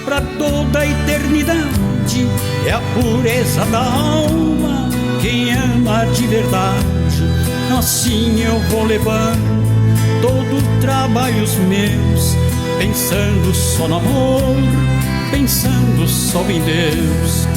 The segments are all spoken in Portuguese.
para toda a eternidade. É a pureza da alma, quem ama de verdade. Assim eu vou levando todo o trabalho os meus, pensando só no amor, pensando só em Deus.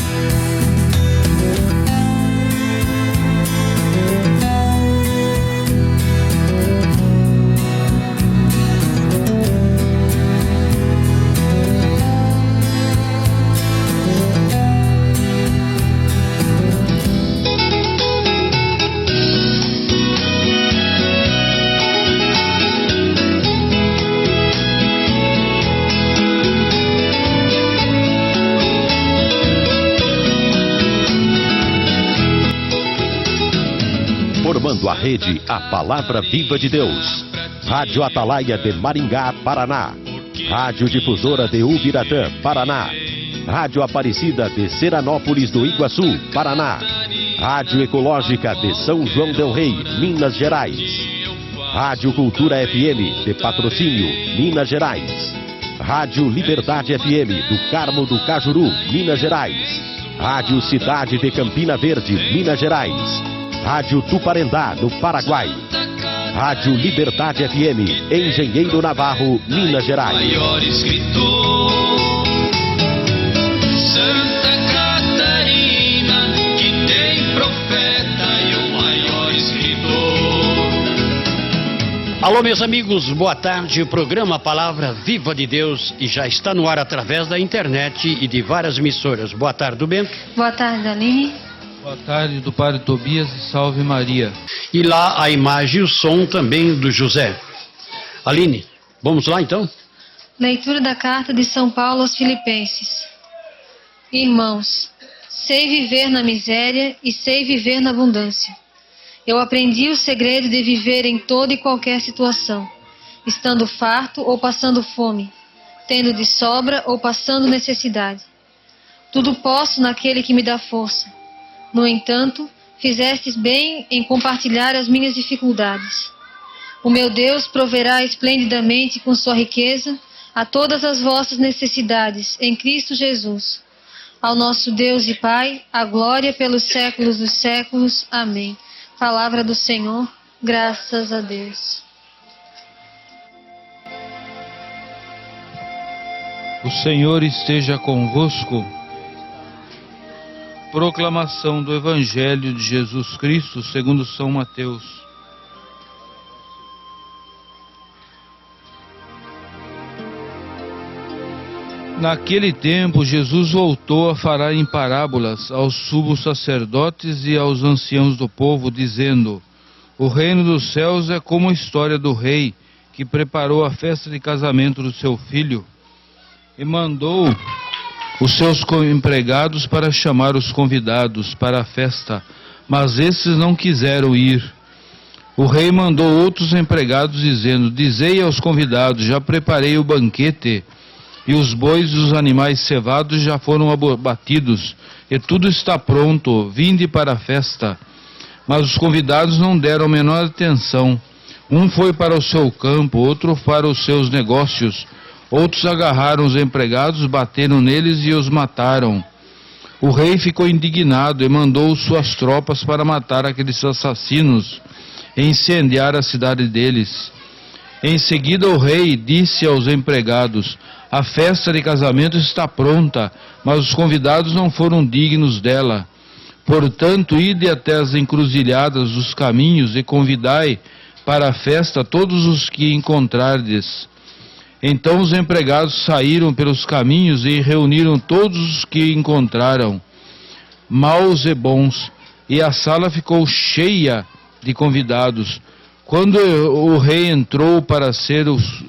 Formando a rede A Palavra Viva de Deus. Rádio Atalaia de Maringá, Paraná. Rádio Difusora de Ubiratã, Paraná. Rádio Aparecida de Seranópolis do Iguaçu, Paraná. Rádio Ecológica de São João del Rei, Minas Gerais. Rádio Cultura FM de Patrocínio, Minas Gerais. Rádio Liberdade FM do Carmo do Cajuru, Minas Gerais. Rádio Cidade de Campina Verde, Minas Gerais. Rádio Tuparendá, no Paraguai. Rádio Liberdade FM, Engenheiro Navarro, Minas Gerais. Maior escritor, Santa Catarina, que tem profeta e o maior escritor. Alô, meus amigos, boa tarde. O programa Palavra Viva de Deus e já está no ar através da internet e de várias emissoras. Boa tarde, do Bento. Boa tarde, Aline. Boa tarde, do Padre Tobias e Salve Maria. E lá a imagem e o som também do José. Aline, vamos lá então? Leitura da carta de São Paulo aos Filipenses. Irmãos, sei viver na miséria e sei viver na abundância. Eu aprendi o segredo de viver em toda e qualquer situação, estando farto ou passando fome, tendo de sobra ou passando necessidade. Tudo posso naquele que me dá força. No entanto, fizestes bem em compartilhar as minhas dificuldades. O meu Deus proverá esplendidamente com sua riqueza a todas as vossas necessidades em Cristo Jesus. Ao nosso Deus e Pai, a glória pelos séculos dos séculos. Amém. Palavra do Senhor, graças a Deus. O Senhor esteja convosco. Proclamação do Evangelho de Jesus Cristo segundo São Mateus. Naquele tempo, Jesus voltou a falar em parábolas aos sumos sacerdotes e aos anciãos do povo, dizendo: o reino dos céus é como a história do rei que preparou a festa de casamento do seu filho e mandou os seus empregados para chamar os convidados para a festa, mas esses não quiseram ir. O rei mandou outros empregados, dizendo: dizei aos convidados, já preparei o banquete, e os bois e os animais cevados já foram abatidos, e tudo está pronto, vinde para a festa. Mas os convidados não deram a menor atenção. Um foi para o seu campo, outro para os seus negócios. Outros agarraram os empregados, bateram neles e os mataram. O rei ficou indignado e mandou suas tropas para matar aqueles assassinos e incendiar a cidade deles. Em seguida o rei disse aos empregados: a festa de casamento está pronta, mas os convidados não foram dignos dela. Portanto, ide até as encruzilhadas dos caminhos e convidai para a festa todos os que encontrardes. Então os empregados saíram pelos caminhos e reuniram todos os que encontraram, maus e bons, e a sala ficou cheia de convidados. Quando o rei entrou para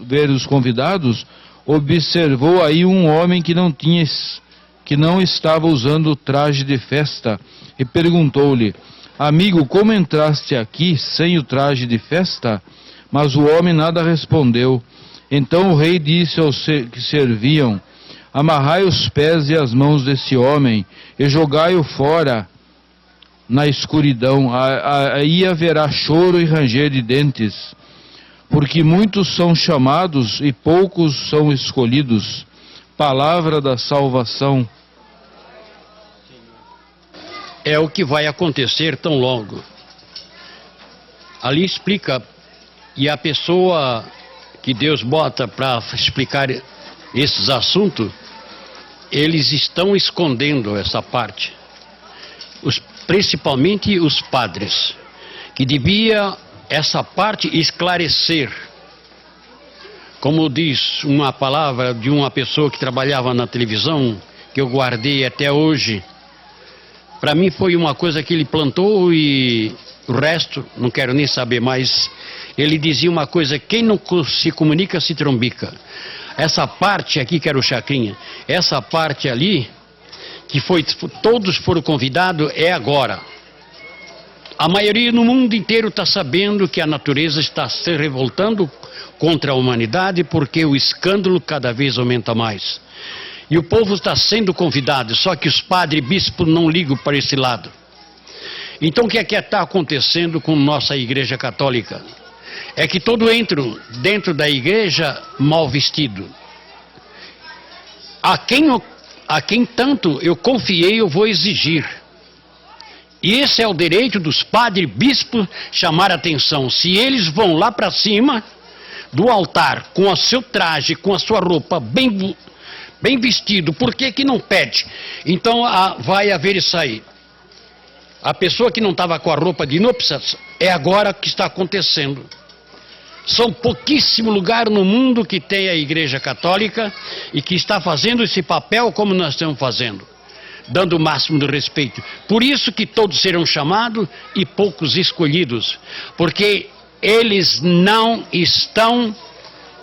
ver os convidados, observou aí um homem que não estava usando o traje de festa, e perguntou-lhe: amigo, como entraste aqui sem o traje de festa? Mas o homem nada respondeu. Então o rei disse aos que serviam: amarrai os pés e as mãos desse homem e jogai-o fora na escuridão. Aí haverá choro e ranger de dentes, porque muitos são chamados e poucos são escolhidos. palavra da salvação. É o que vai acontecer tão logo. Ali explica, e a pessoa que Deus bota para explicar esses assuntos, eles estão escondendo essa parte. Principalmente os padres, que devia essa parte esclarecer. Como diz uma palavra de uma pessoa que trabalhava na televisão, que eu guardei até hoje, para mim foi uma coisa que ele plantou e o resto não quero nem saber mais. Ele dizia uma coisa: quem não se comunica se trombica. Essa parte aqui, que era o Chacrinha, essa parte ali, que todos foram convidados, é agora. A maioria no mundo inteiro está sabendo que a natureza está se revoltando contra a humanidade, porque o escândalo cada vez aumenta mais. E o povo está sendo convidado, só que os padres e bispos não ligam para esse lado. Então o que é que está acontecendo com nossa Igreja Católica? É que todos entram dentro da igreja mal vestido. A quem tanto eu confiei, eu vou exigir. E esse é o direito dos padres e bispos chamar a atenção. Se eles vão lá para cima do altar com o seu traje, com a sua roupa bem vestido, por que que não pede? Então vai haver isso aí. A pessoa que não estava com a roupa de núpcias, é agora que está acontecendo. São pouquíssimos lugares no mundo que tem a Igreja Católica e que está fazendo esse papel como nós estamos fazendo, dando o máximo de respeito. Por isso que todos serão chamados e poucos escolhidos, porque eles não estão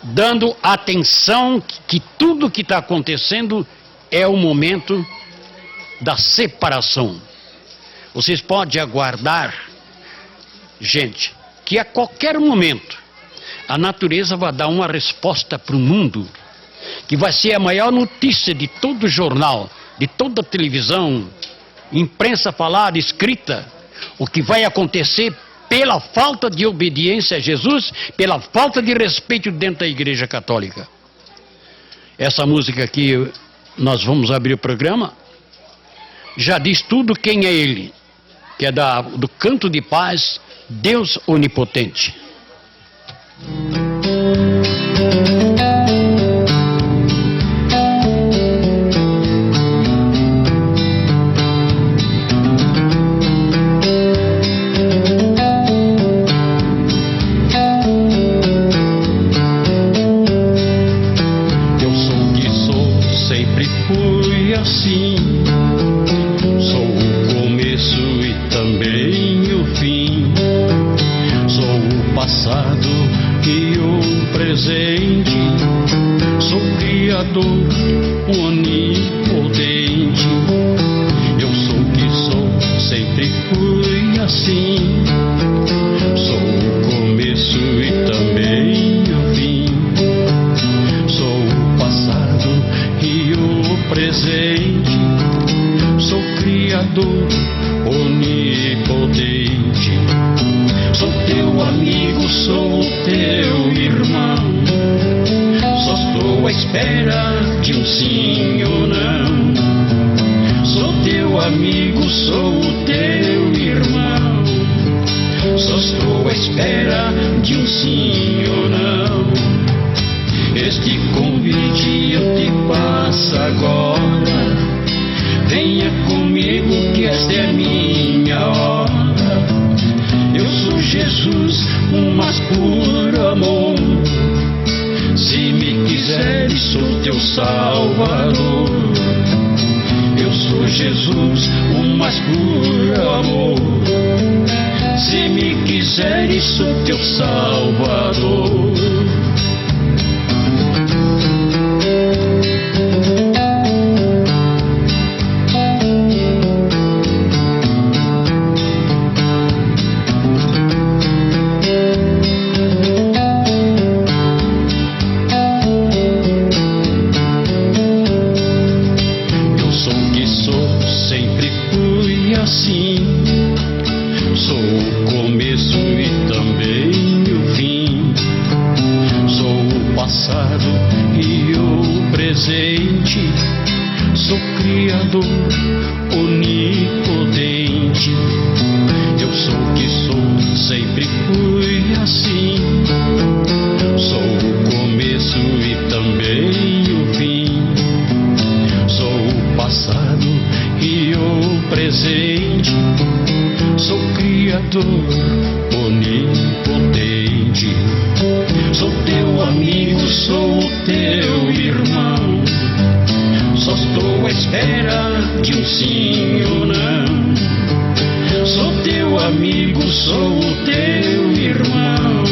dando atenção que tudo que está acontecendo é o momento da separação. Vocês podem aguardar, gente, que a qualquer momento a natureza vai dar uma resposta para o mundo, que vai ser a maior notícia de todo jornal, de toda a televisão, imprensa falada, escrita, o que vai acontecer pela falta de obediência a Jesus, pela falta de respeito dentro da Igreja Católica. Essa música aqui, nós vamos abrir o programa, já diz tudo quem é ele, que é do Canto de Paz, Deus Onipotente. Eu sou o que sou, sempre fui assim. Sou o começo e também o fim. Sou o passado e o presente, sou Criador, onipotente. Eu sou o que sou, sempre fui assim. Sou o começo e também o fim. Sou o passado e o presente, sou Criador, onipotente. Sou teu amigo, sou teu irmão. Só estou à espera de um sim ou não. Sou teu amigo, sou teu irmão. Só estou à espera de um sim ou não. Este convite eu te passo agora. Venha comigo que esta é minha hora. Eu sou Jesus, o mais puro amor. Se me quiseres, sou teu Salvador. Eu sou Jesus, o mais puro amor. Se me quiseres, sou teu Salvador. Sou o começo e também o fim. presente, sou Criador onipotente. Eu sou o que sou, sempre fui assim. Sou o começo e também o fim. Sou o passado e o presente. Sou Criador onipotente. Sou teu amigo, sou teu irmão. Só estou à espera de um sim ou não. Sou teu amigo, sou teu irmão.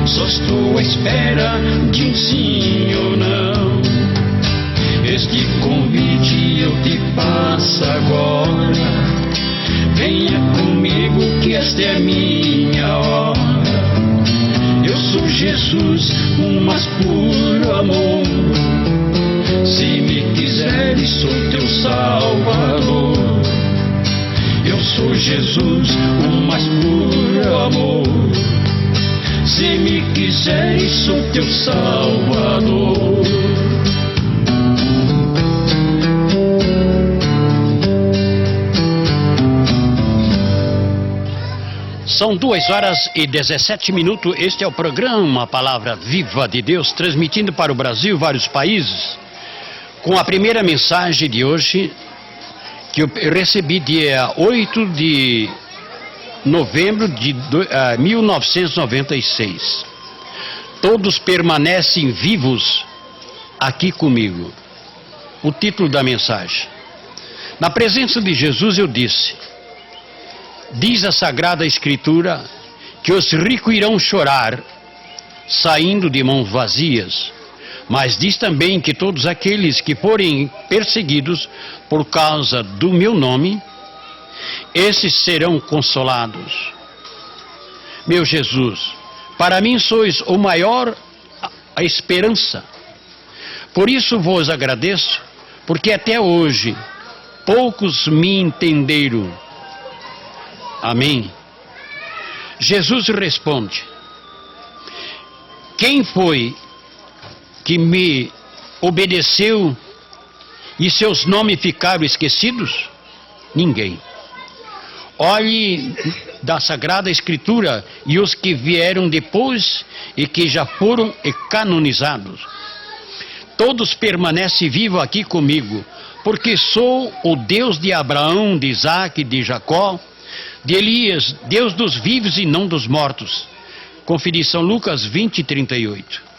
Só estou à espera de um sim ou não. Este convite eu te faço agora. Venha comigo que esta é a minha hora. Eu sou Jesus, o mais puro amor. Se me quiseres, sou teu Salvador. Eu sou Jesus, o mais puro amor. Se me quiseres, sou teu Salvador. São 2h17. Este é o programa Palavra Viva de Deus, transmitindo para o Brasil e vários países, com a primeira mensagem de hoje, que eu recebi dia 8 de novembro de 1996. Todos permanecem vivos aqui comigo. O título da mensagem. Na presença de Jesus eu disse: diz a Sagrada Escritura que os ricos irão chorar, saindo de mãos vazias. Mas diz também que todos aqueles que forem perseguidos por causa do meu nome, esses serão consolados. Meu Jesus, para mim sois o maior a esperança. Por isso vos agradeço, porque até hoje poucos me entenderam. Amém. Jesus responde: quem foi que me obedeceu e seus nomes ficaram esquecidos? Ninguém. Olhe da Sagrada Escritura e os que vieram depois e que já foram canonizados. Todos permanecem vivos aqui comigo, porque sou o Deus de Abraão, de Isaac, de Jacó, de Elias, Deus dos vivos e não dos mortos. Conferir São Lucas 20:38.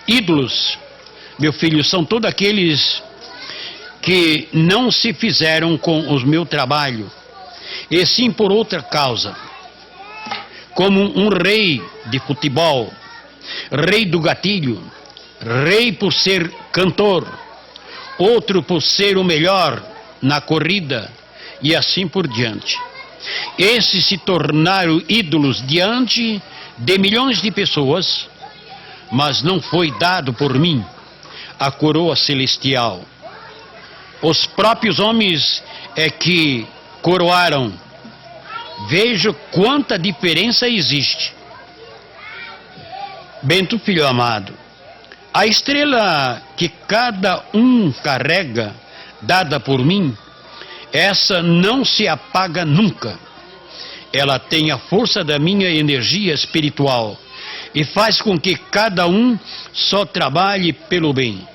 Ídolos, meu filho, são todos aqueles que não se fizeram com o meu trabalho, e sim por outra causa. Como um rei de futebol, rei do gatilho, rei por ser cantor, outro por ser o melhor na corrida, e assim por diante. Esses se tornaram ídolos diante de milhões de pessoas, mas não foi dado por mim a coroa celestial. Os próprios homens é que coroaram. Veja quanta diferença existe. Bento, filho amado, a estrela que cada um carrega, dada por mim, essa não se apaga nunca. Ela tem a força da minha energia espiritual e faz com que cada um só trabalhe pelo bem.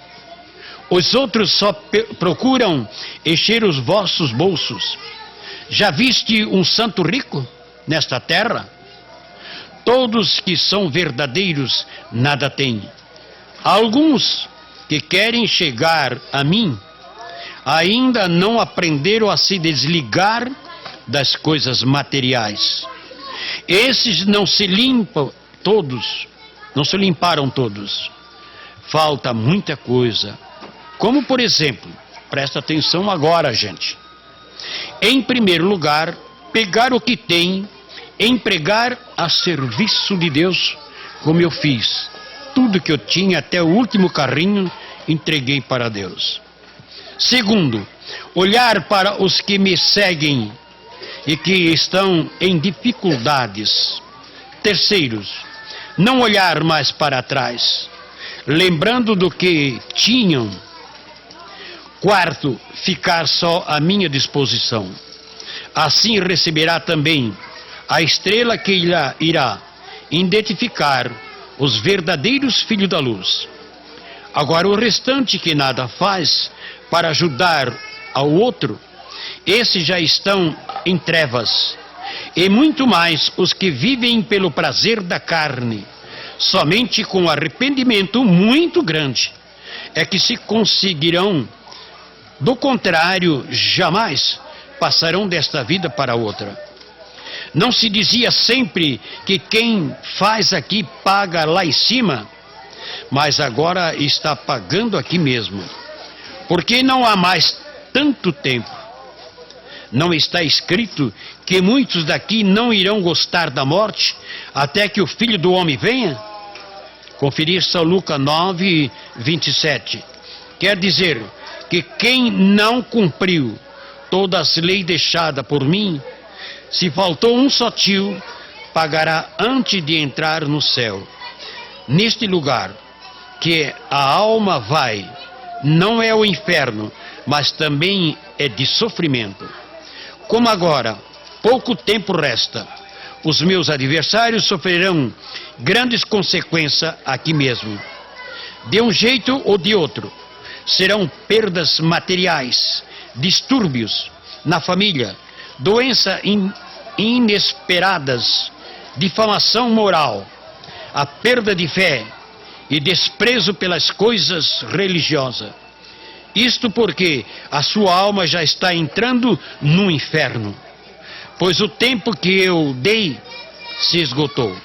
Os outros só procuram encher os vossos bolsos. Já viste um santo rico nesta terra? Todos que são verdadeiros nada têm. Alguns que querem chegar a mim ainda não aprenderam a se desligar das coisas materiais. Esses não se limpam todos, não se limparam todos. Falta muita coisa. Como, por exemplo, presta atenção agora, gente. Em primeiro lugar, pegar o que tem, empregar a serviço de Deus, como eu fiz. Tudo que eu tinha, até o último carrinho, entreguei para Deus. Segundo, olhar para os que me seguem e que estão em dificuldades. Terceiro, não olhar mais para trás, lembrando do que tinham Quarto, ficar só à minha disposição. Assim receberá também a estrela que irá identificar os verdadeiros filhos da luz. Agora, o restante que nada faz para ajudar ao outro, esses já estão em trevas. E muito mais os que vivem pelo prazer da carne. Somente com arrependimento muito grande é que se conseguirão. Do contrário, jamais passarão desta vida para outra. Não se dizia sempre que quem faz aqui paga lá em cima, mas agora está pagando aqui mesmo, porque não há mais tanto tempo. Não está escrito que muitos daqui não irão gostar da morte até que o Filho do Homem venha? Conferir São Lucas 9, 27. Quer dizer que quem não cumpriu todas as leis deixadas por mim, se faltou um só tio, pagará antes de entrar no céu. Neste lugar que a alma vai, não é o inferno, mas também é de sofrimento. Como agora pouco tempo resta, os meus adversários sofrerão grandes consequências aqui mesmo. De um jeito ou de outro, serão perdas materiais, distúrbios na família, doenças inesperadas, difamação moral, a perda de fé e desprezo pelas coisas religiosas. Isto porque a sua alma já está entrando no inferno, pois o tempo que eu dei se esgotou.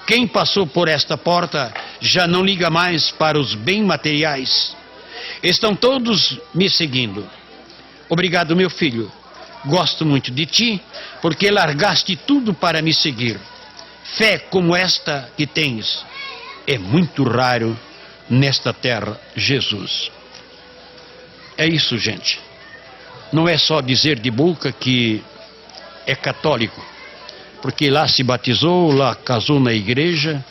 Quem passou por esta porta já não liga mais para os bens materiais. Estão todos me seguindo. Obrigado, meu filho. Gosto muito de ti, porque largaste tudo para me seguir. Fé como esta que tens é muito raro nesta terra, Jesus. É isso, gente. Não é só dizer de boca que é católico, porque lá se batizou, lá casou na igreja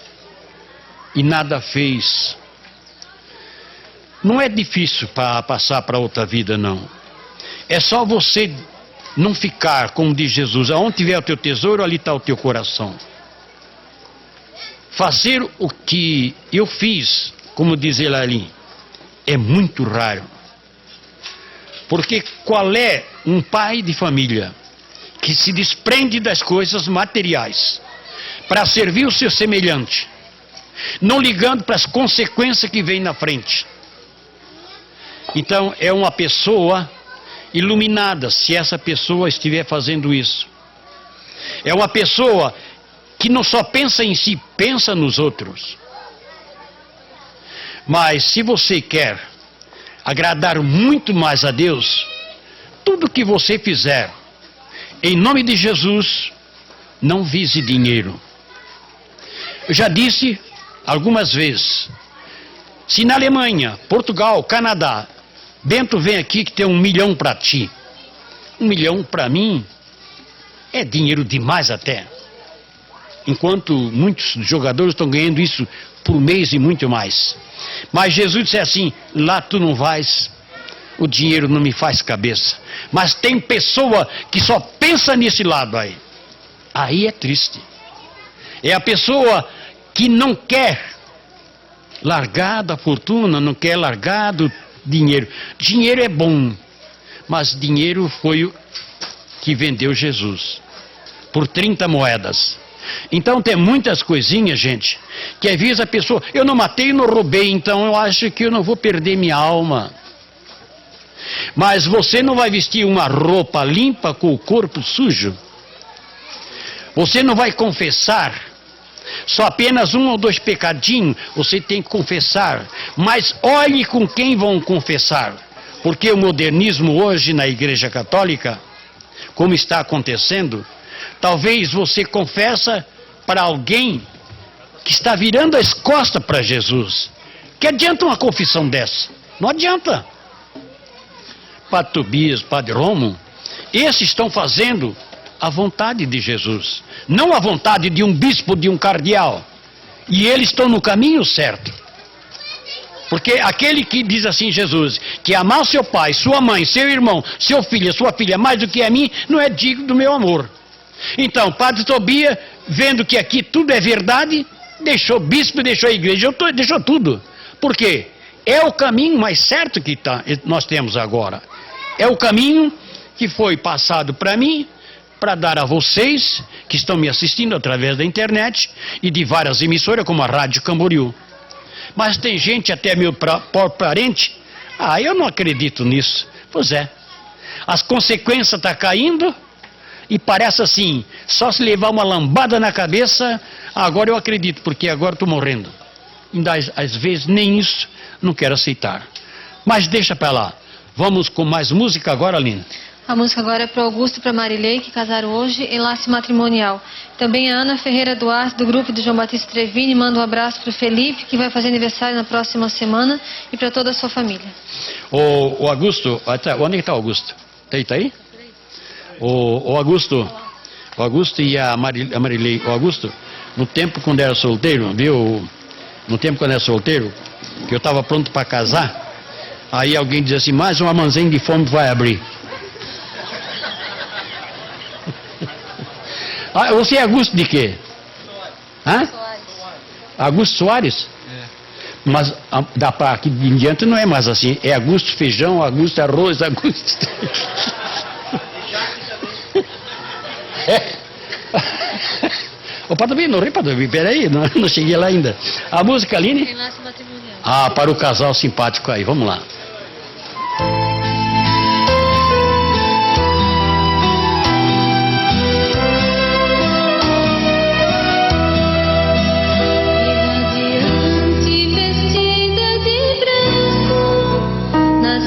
e nada fez. Não é difícil para passar para outra vida, não. É só você não ficar, como diz Jesus, aonde tiver o teu tesouro, ali está o teu coração. Fazer o que eu fiz, como diz ele ali, é muito raro. Porque qual é um pai de família que se desprende das coisas materiais para servir o seu semelhante, não ligando para as consequências que vem na frente? Então é uma pessoa iluminada se essa pessoa estiver fazendo isso. É uma pessoa que não só pensa em si, pensa nos outros. Mas se você quer agradar muito mais a Deus, tudo que você fizer, em nome de Jesus, não vise dinheiro. Eu já disse algumas vezes, se na Alemanha, Portugal, Canadá, Bento vem aqui que tem 1 milhão para ti, 1 milhão para mim é dinheiro demais até. Enquanto muitos jogadores estão ganhando isso por mês e muito mais. Mas Jesus disse assim, lá tu não vais, o dinheiro não me faz cabeça. Mas tem pessoa que só pensa nesse lado aí. Aí é triste. É a pessoa que não quer largar da fortuna, não quer largar do dinheiro. Dinheiro é bom, mas dinheiro foi o que vendeu Jesus por 30 moedas. Então tem muitas coisinhas, gente, que às vezes a pessoa, eu não matei, não roubei, então eu acho que eu não vou perder minha alma. Mas você não vai vestir uma roupa limpa com o corpo sujo. Você não vai confessar só apenas 1 ou 2 pecadinhos, você tem que confessar. Mas olhe com quem vão confessar, porque o modernismo hoje na Igreja Católica, como está acontecendo, talvez você confessa para alguém que está virando as costas para Jesus. Que adianta uma confissão dessa? Não adianta. Padre Tobias, Padre Romo, esses estão fazendo a vontade de Jesus, não a vontade de um bispo, de um cardeal. E eles estão no caminho certo. Porque aquele que diz assim, Jesus, que amar seu pai, sua mãe, seu irmão, seu filho, sua filha, mais do que a mim, não é digno do meu amor. Então, Padre Tobias, vendo que aqui tudo é verdade, deixou o bispo, deixou a igreja, deixou tudo. Por quê? É o caminho mais certo que nós temos agora. É o caminho que foi passado para mim, para dar a vocês, que estão me assistindo através da internet, e de várias emissoras, como a Rádio Camboriú. Mas tem gente, até meu próprio parente, eu não acredito nisso. Pois é, as consequências estão caindo, e parece assim, só se levar uma lambada na cabeça, agora eu acredito, porque agora estou morrendo. Ainda às vezes nem isso não quero aceitar. Mas deixa para lá. Vamos com mais música agora, Aline? A música agora é para Augusto e para Marilei, que casaram hoje em laço matrimonial. Também a Ana Ferreira Duarte, do grupo do João Batista Trevini, manda um abraço para o Felipe, que vai fazer aniversário na próxima semana, e para toda a sua família. O Augusto, onde está o Augusto? Está aí? O Augusto e a Marilei. O Augusto, no tempo quando era solteiro, viu? No tempo quando era solteiro, que eu estava pronto para casar, aí alguém diz assim, mais um armazém de fome vai abrir. Você é Augusto de quê? Hã? Augusto Soares? É. Mas aqui em diante não é mais assim. É Augusto Feijão, Augusto Arroz, Augusto... O Padre, não ri, Padre, peraí, não cheguei lá ainda. A música, Aline? Para o casal simpático aí, vamos lá.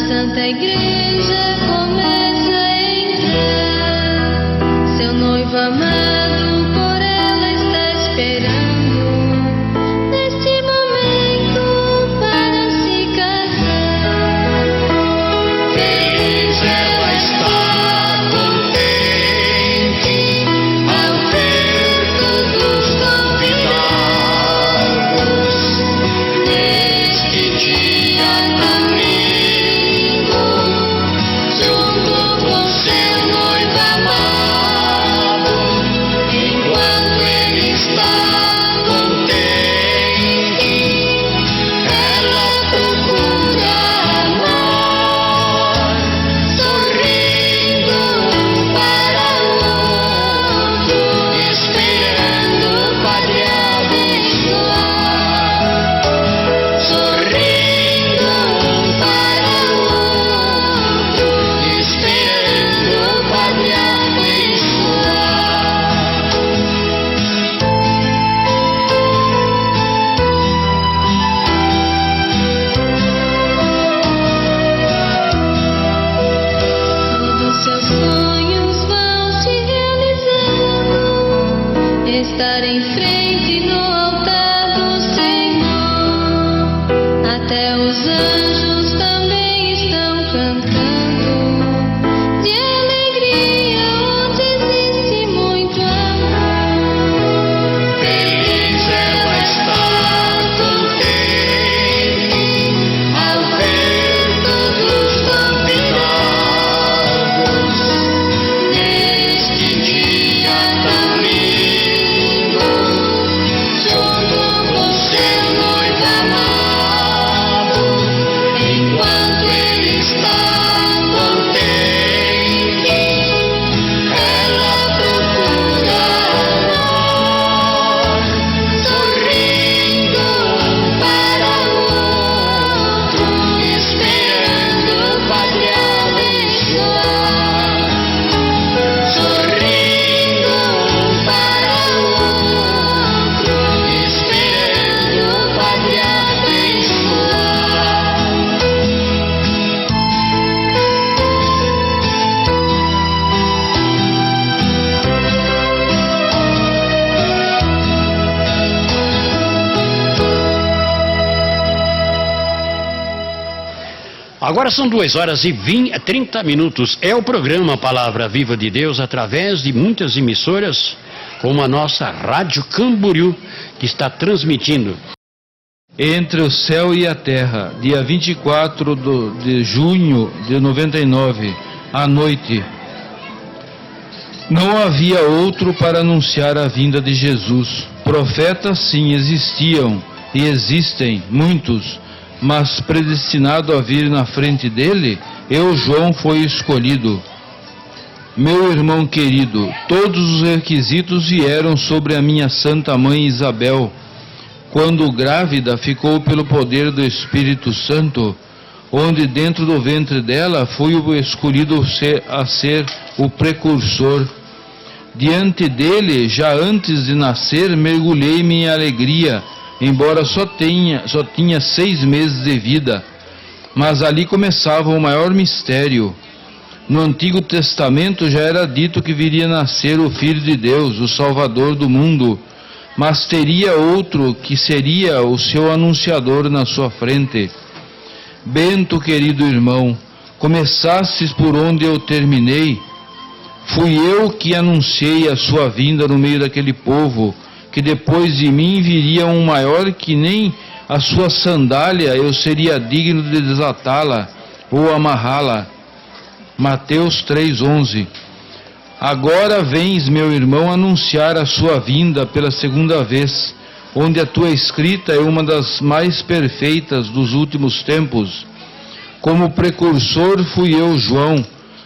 Santa Igreja começa a entrar, seu noivo amado por ela está esperando, neste momento para se casar. Feliz ela está contente ao ver todos convidados neste dia também. Estar em frente no altar do Senhor, até os anjos também estão cantando, de alegria onde existe muito amor. Feliz ela está contente ao ver todos convidados neste dia também. Agora são 2h30. É o programa Palavra Viva de Deus, através de muitas emissoras, como a nossa Rádio Camboriú, que está transmitindo. entre o céu e a terra, dia 24 de junho de 99, à noite. Não havia outro para anunciar a vinda de Jesus. Profetas sim existiam e existem muitos, mas predestinado a vir na frente dele, eu, João, fui escolhido. Meu irmão querido, todos os requisitos vieram sobre a minha santa mãe Isabel. Quando grávida, ficou pelo poder do Espírito Santo, onde dentro do ventre dela fui o escolhido a ser o precursor. Diante dele, já antes de nascer, mergulhei-me em alegria, embora só tinha 6 meses de vida. Mas ali começava o maior mistério. No Antigo Testamento já era dito que viria nascer o Filho de Deus, o Salvador do mundo, mas teria outro que seria o seu anunciador na sua frente. Bento, querido irmão, começastes por onde eu terminei. Fui eu que anunciei a sua vinda no meio daquele povo, que depois de mim viria um maior que nem a sua sandália eu seria digno de desatá-la ou amarrá-la. Mateus 3:11. Agora vens, meu irmão, anunciar a sua vinda pela segunda vez, onde a tua escrita é uma das mais perfeitas dos últimos tempos. Como precursor fui eu, João,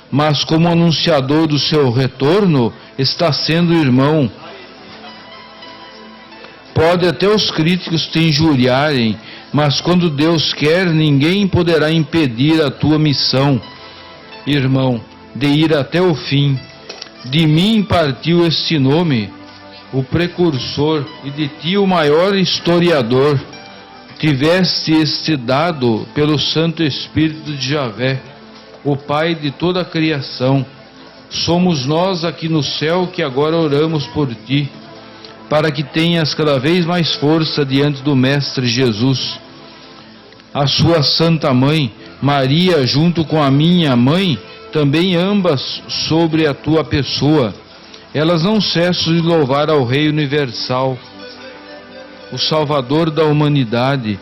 mas como anunciador do seu retorno está sendo o irmão. Pode até os críticos te injuriarem, mas quando Deus quer, ninguém poderá impedir a tua missão, irmão, de ir até o fim. De mim partiu este nome, o precursor, e de ti o maior historiador. Tiveste este dado pelo Santo Espírito de Javé, o Pai de toda a criação. Somos nós aqui no céu que agora oramos por ti, para que tenhas cada vez mais força diante do Mestre Jesus. A sua Santa Mãe, Maria, junto com a minha mãe, também ambas sobre a tua pessoa. Elas não cessam de louvar ao Rei Universal, o Salvador da humanidade,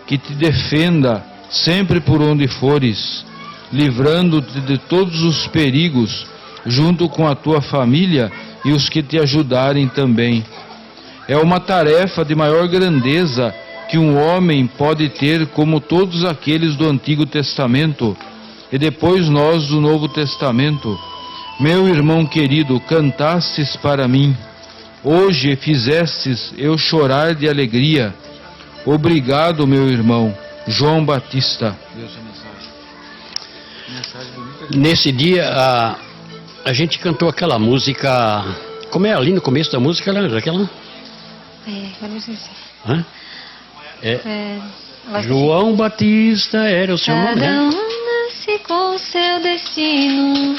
que te defenda sempre por onde fores, livrando-te de todos os perigos, junto com a tua família e os que te ajudarem também. É uma tarefa de maior grandeza que um homem pode ter, como todos aqueles do Antigo Testamento, e depois nós do Novo Testamento. Meu irmão querido, cantastes para mim. Hoje fizestes eu chorar de alegria. Obrigado, meu irmão. João Batista. Nesse dia, a gente cantou aquela música. Como é ali no começo da música? Aquela? Agora não sei se... Hã? João Batista era o seu nome, Cada um nasce com o seu destino,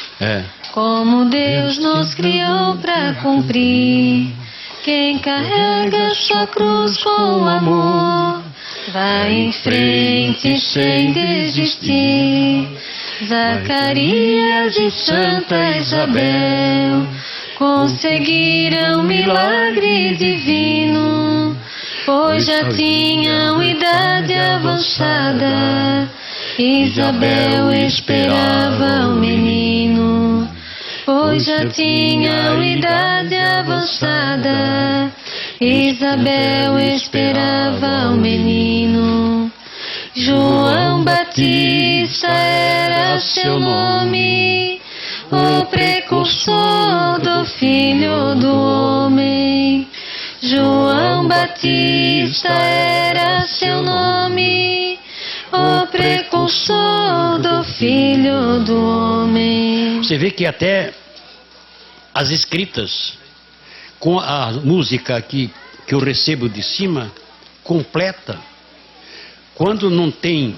como Deus nos criou para cumprir. Quem carrega sua cruz com amor, vai em frente sem desistir. Zacarias e Santa Isabel conseguiram milagre divino, pois já tinham idade avançada. Isabel esperava o menino, pois já tinham idade avançada. Isabel esperava o menino. João Batista era seu nome, o precursor do Filho do Homem. João Batista era seu nome, o precursor do Filho do Homem. Você vê que até as escritas, com a música que eu recebo de cima, completa. Quando não tem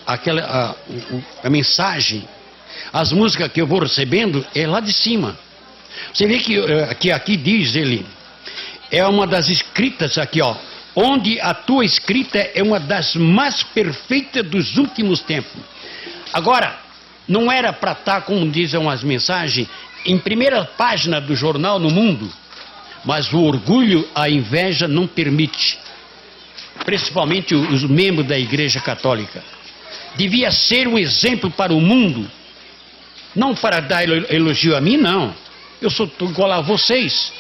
a mensagem, as músicas que eu vou recebendo é lá de cima. Você vê que aqui diz ele, é uma das escritas aqui, ó, onde a tua escrita é uma das mais perfeitas dos últimos tempos. Agora, não era para estar, como dizem as mensagens, em primeira página do jornal no mundo, mas o orgulho, a inveja não permite. principalmente os membros da Igreja Católica. Devia ser um exemplo para o mundo, não para dar elogio a mim, não. Eu sou igual a vocês,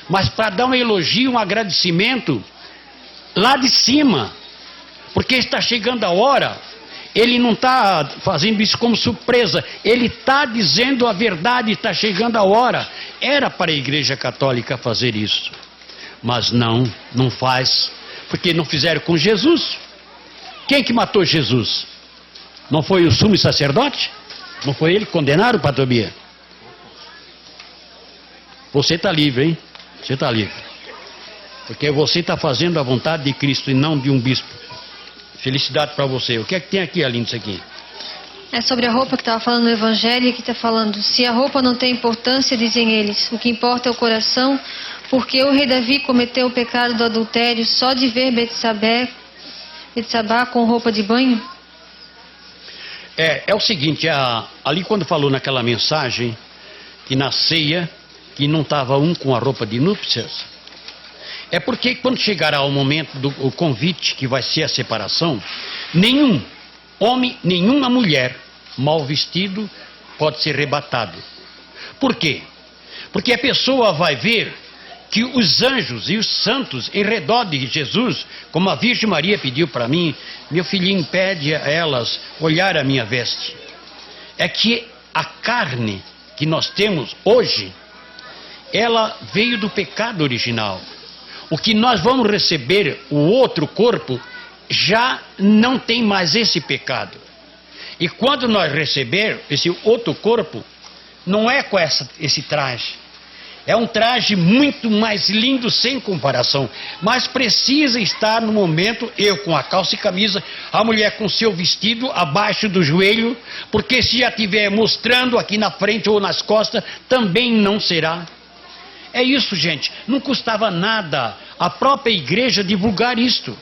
mas para dar um elogio, um agradecimento lá de cima, porque está chegando a hora. Ele não está fazendo isso como surpresa, ele está dizendo a verdade, está chegando a hora. Era para a Igreja Católica fazer isso, mas não faz, porque não fizeram com Jesus. Quem que matou Jesus? Não foi o sumo sacerdote? Não foi ele que condenaram, Padre Tobias? Você está livre, hein? Você está livre. Porque você está fazendo a vontade de Cristo e não de um bispo. Felicidade para você. O que é que tem aqui, Aline, isso aqui? É sobre a roupa que estava falando no Evangelho, que está falando: se a roupa não tem importância, dizem eles, o que importa é o coração, porque o rei Davi cometeu o pecado do adultério só de ver Betsabá com roupa de banho? É o seguinte, ali quando falou naquela mensagem, que na ceia, que não estava um com a roupa de núpcias, é porque quando chegará o momento do convite, que vai ser a separação, nenhum homem, nenhuma mulher mal vestido pode ser arrebatado. Por quê? Porque a pessoa vai ver que os anjos e os santos em redor de Jesus, como a Virgem Maria pediu para mim, meu filhinho, pede a elas olhar a minha veste. É que a carne que nós temos hoje, ela veio do pecado original. O que nós vamos receber, o outro corpo, já não tem mais esse pecado. E quando nós receber esse outro corpo, não é com esse traje. É um traje muito mais lindo, sem comparação. Mas precisa estar no momento, eu com a calça e camisa, a mulher com seu vestido abaixo do joelho, porque se já estiver mostrando aqui na frente ou nas costas, também não será. É isso, gente. Não custava nada a própria igreja divulgar isto.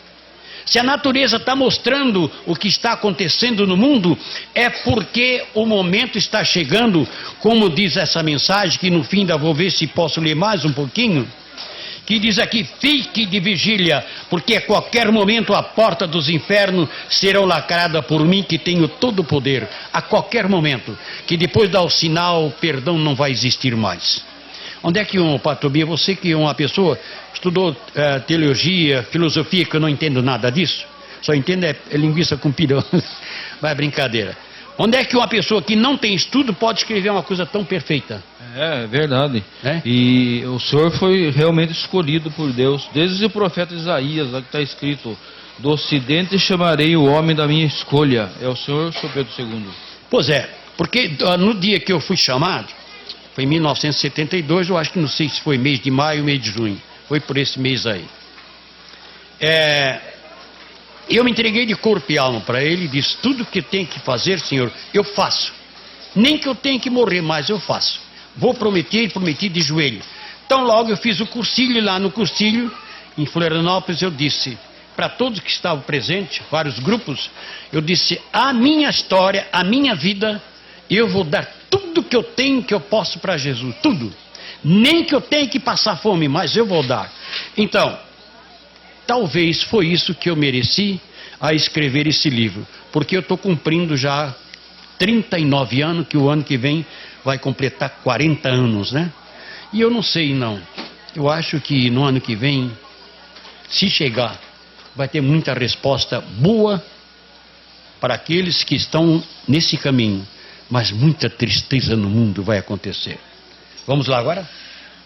Se a natureza está mostrando o que está acontecendo no mundo, é porque o momento está chegando, como diz essa mensagem, que no fim ainda vou ver se posso ler mais um pouquinho, que diz aqui: fique de vigília, porque a qualquer momento a porta dos infernos serão lacradas por mim, que tenho todo o poder. A qualquer momento, que depois dá o sinal, o perdão não vai existir mais. Onde é que Padre Tobias, você que é uma pessoa, estudou teologia, filosofia, que eu não entendo nada disso, só entendo é linguiça com pirão, vai brincadeira. Onde é que uma pessoa que não tem estudo pode escrever uma coisa tão perfeita? É verdade. É? E o senhor foi realmente escolhido por Deus. Desde o profeta Isaías, lá que está escrito: do ocidente chamarei o homem da minha escolha. É o senhor, São Pedro II. Pois é, porque no dia que eu fui chamado, foi em 1972, eu acho que não sei se foi mês de maio ou mês de junho. Foi por esse mês aí. Eu me entreguei de corpo e alma para ele e disse: tudo que eu tenho que fazer, Senhor, eu faço. Nem que eu tenha que morrer, mas eu faço. Vou prometer, prometi de joelho. Então logo eu fiz o cursilho, lá no cursilho, em Florianópolis, eu disse para todos que estavam presentes, vários grupos, eu disse: a minha história, a minha vida, eu vou dar tudo que eu tenho, que eu posso para Jesus, tudo. Nem que eu tenha que passar fome, mas eu vou dar. Então, talvez foi isso que eu mereci a escrever esse livro, porque eu estou cumprindo já 39 anos, que o ano que vem vai completar 40 anos, né? E eu não sei, não. Eu acho que no ano que vem, se chegar, vai ter muita resposta boa para aqueles que estão nesse caminho. Mas muita tristeza no mundo vai acontecer. Vamos lá agora?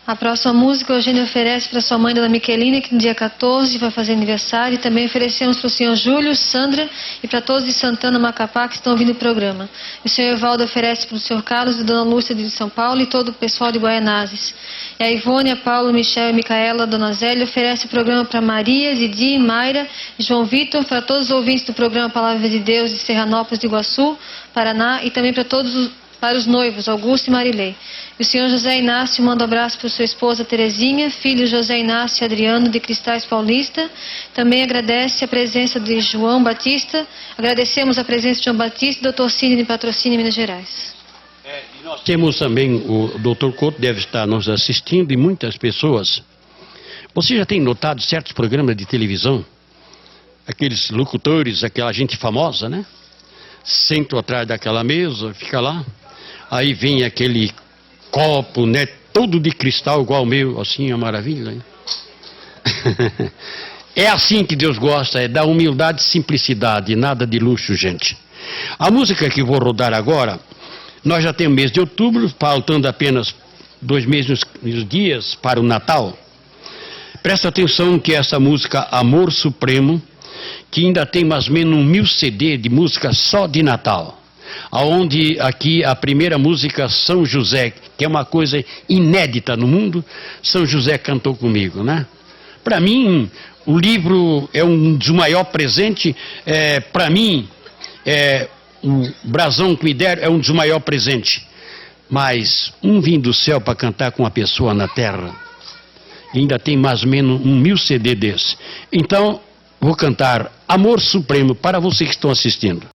A próxima música, o Eugênio oferece para sua mãe, Dona Miquelina, que no dia 14 vai fazer aniversário. E também oferecemos para o senhor Júlio, Sandra e para todos de Santana, Macapá, que estão ouvindo o programa. E o senhor Evaldo oferece para o senhor Carlos e Dona Lúcia de São Paulo e todo o pessoal de Guaianazes. E a Ivone, a Paulo, Michel e Micaela, Dona Zélia, oferece o programa para Maria, Didi, Mayra e João Vitor, para todos os ouvintes do programa Palavra de Deus de Serranópolis de Iguaçu, Paraná, e também para os noivos, Augusto e Marilei. E o senhor José Inácio manda um abraço para sua esposa Terezinha, filho José Inácio e Adriano de Cristais Paulista. Também agradece a presença de João Batista. Agradecemos a presença de João Batista e Dr. Cine de Patrocínio, Minas Gerais. E nós temos também o Dr. Couto, deve estar nos assistindo, e muitas pessoas. Você já tem notado certos programas de televisão aqueles locutores, aquela gente famosa, né? Sentam atrás daquela mesa, fica lá. Aí vem aquele copo, né? Todo de cristal igual o meu, assim, é uma maravilha, né? É assim que Deus gosta, é da humildade e simplicidade, nada de luxo, gente. A música que vou rodar agora, nós já temos mês de outubro, faltando apenas 2 meses nos dias para o Natal. Presta atenção que essa música Amor Supremo, que ainda tem mais ou menos 1000 CD de música só de Natal, aonde aqui a primeira música São José, que é uma coisa inédita no mundo, São José cantou comigo, né? Para mim, o livro é um dos maiores presentes, para mim, o brasão que me deram é um dos maiores presentes, mas um vindo do céu para cantar com uma pessoa na terra, ainda tem mais ou menos 1000 CD desse. Então, vou cantar Amor Supremo para vocês que estão assistindo.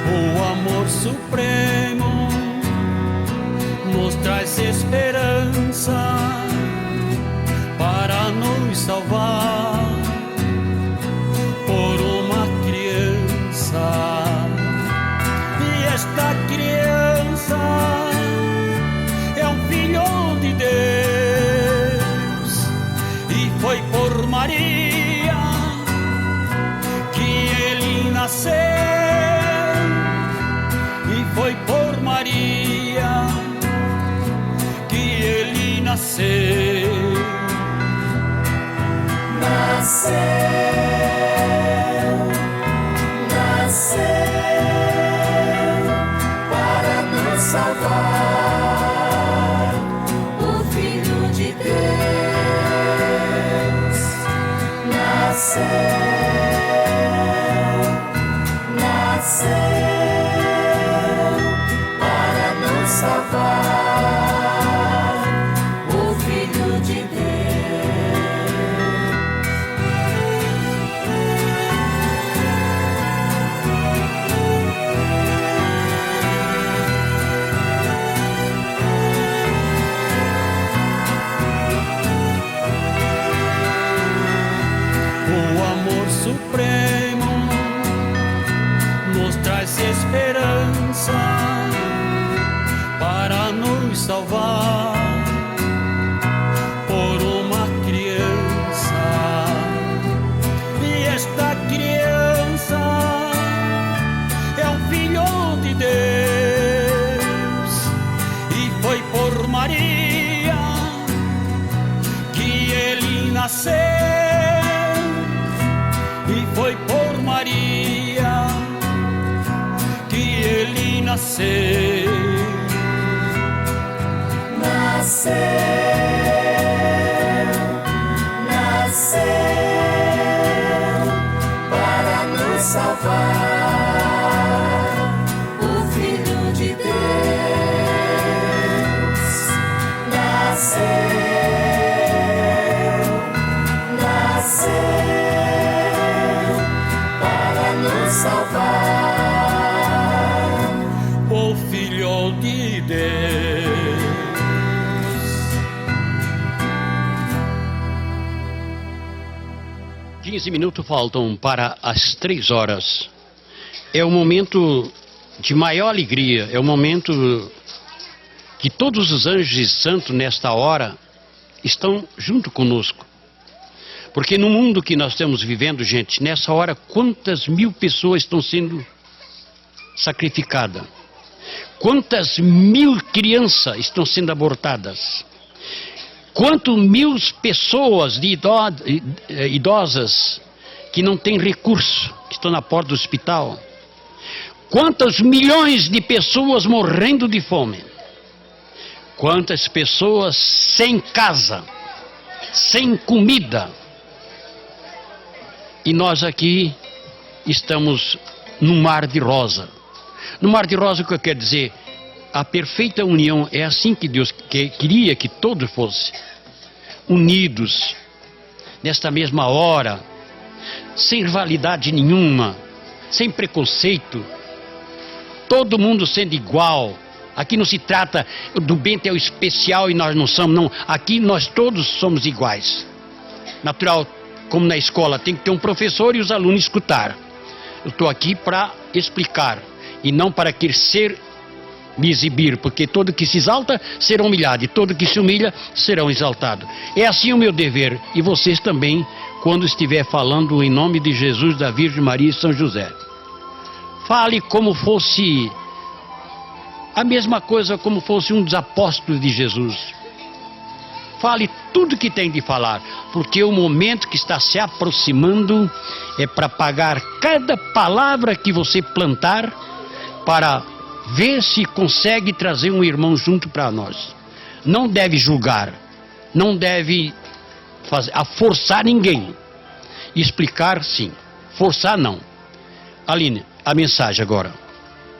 O amor supremo nos traz esperança para nos salvar por uma criança. E esta criança é um filho de Deus, e foi por Maria que ele nasceu. E foi por Maria que ele nasceu. Nasceu, para nos salvar, o Filho de Deus. Nasceu, para nos salvar, o Filho de Deus. O amor supremo nos traz esperança para nos salvar por uma criança. E esta criança é um filho de Deus, e foi por Maria que ele nasceu. E foi por Maria que ele nasceu. Nasceu, para nos salvar, o Filho de Deus. Nasceu, para nos salvar, o Filho de Deus. 15 minutos faltam para as 3 horas. É o momento de maior alegria, é o momento que todos os anjos e santos nesta hora estão junto conosco. Porque no mundo que nós estamos vivendo, gente, nessa hora, quantas 1000 pessoas estão sendo sacrificadas? Quantas 1000 crianças estão sendo abortadas? Quantas 1000 pessoas de idosas que não têm recurso, que estão na porta do hospital? Quantos milhões de pessoas morrendo de fome? Quantas pessoas sem casa, sem comida? E nós aqui estamos num mar de rosa. No mar de rosa, o que eu quero dizer? A perfeita união é assim que Deus queria que todos fossem unidos nesta mesma hora, sem rivalidade nenhuma, sem preconceito, todo mundo sendo igual. Aqui não se trata do Bento é o especial e nós não somos, não. Aqui nós todos somos iguais. Natural, como na escola, tem que ter um professor e os alunos escutar. Eu estou aqui para explicar e não para querer me exibir, porque todo que se exalta será humilhado e todo que se humilha será exaltado. É assim o meu dever, e vocês também, quando estiver falando em nome de Jesus, da Virgem Maria e São José. Fale como fosse a mesma coisa, como fosse um dos apóstolos de Jesus. Fale tudo que tem de falar, porque o momento que está se aproximando é para pagar cada palavra que você plantar, para ver se consegue trazer um irmão junto para nós. Não deve julgar, não deve forçar ninguém. Explicar, sim. Forçar, não. Aline, a mensagem agora.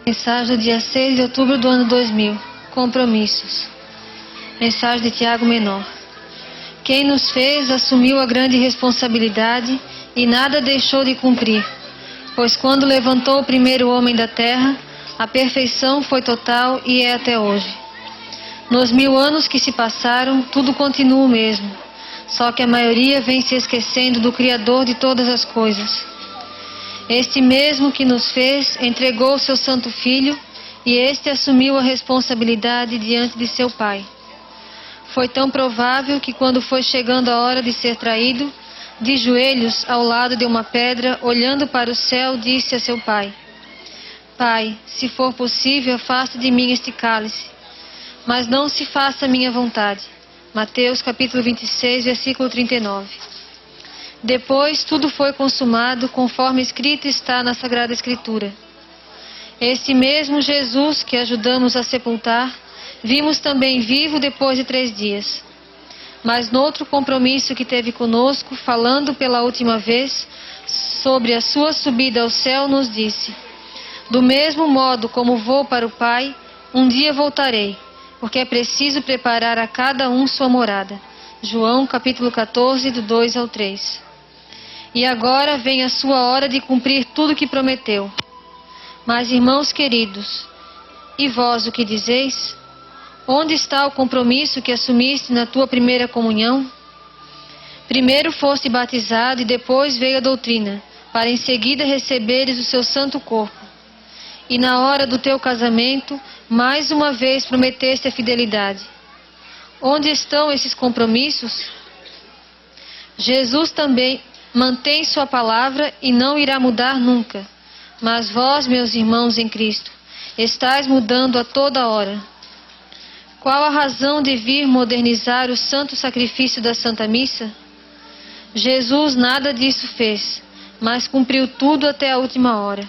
Mensagem do dia 6 de outubro do ano 2000. Compromissos. Mensagem de Tiago Menor. Quem nos fez assumiu a grande responsabilidade e nada deixou de cumprir, pois quando levantou o primeiro homem da terra, a perfeição foi total e é até hoje. Nos 1000 anos que se passaram, tudo continua o mesmo, só que a maioria vem se esquecendo do Criador de todas as coisas. Este mesmo que nos fez entregou o seu Santo Filho e este assumiu a responsabilidade diante de seu Pai. Foi tão provável que quando foi chegando a hora de ser traído, de joelhos ao lado de uma pedra, olhando para o céu, disse a seu Pai: Pai, se for possível, afasta de mim este cálice, mas não se faça a minha vontade. Mateus capítulo 26, versículo 39. Depois tudo foi consumado, conforme escrito está na Sagrada Escritura. Este mesmo Jesus que ajudamos a sepultar, vimos também vivo depois de 3 dias. Mas noutro compromisso que teve conosco, falando pela última vez sobre a sua subida ao céu, nos disse: do mesmo modo como vou para o Pai, um dia voltarei, porque é preciso preparar a cada um sua morada. João capítulo 14, do 2 ao 3. E agora vem a sua hora de cumprir tudo o que prometeu. Mas, irmãos queridos, e vós o que dizeis? Onde está o compromisso que assumiste na tua primeira comunhão? Primeiro foste batizado e depois veio a doutrina, para em seguida receberes o seu santo corpo. E na hora do teu casamento, mais uma vez prometeste a fidelidade. Onde estão esses compromissos? Jesus também mantém sua palavra e não irá mudar nunca. Mas vós, meus irmãos em Cristo, estáis mudando a toda hora. Qual a razão de vir modernizar o santo sacrifício da Santa Missa? Jesus nada disso fez, mas cumpriu tudo até a última hora.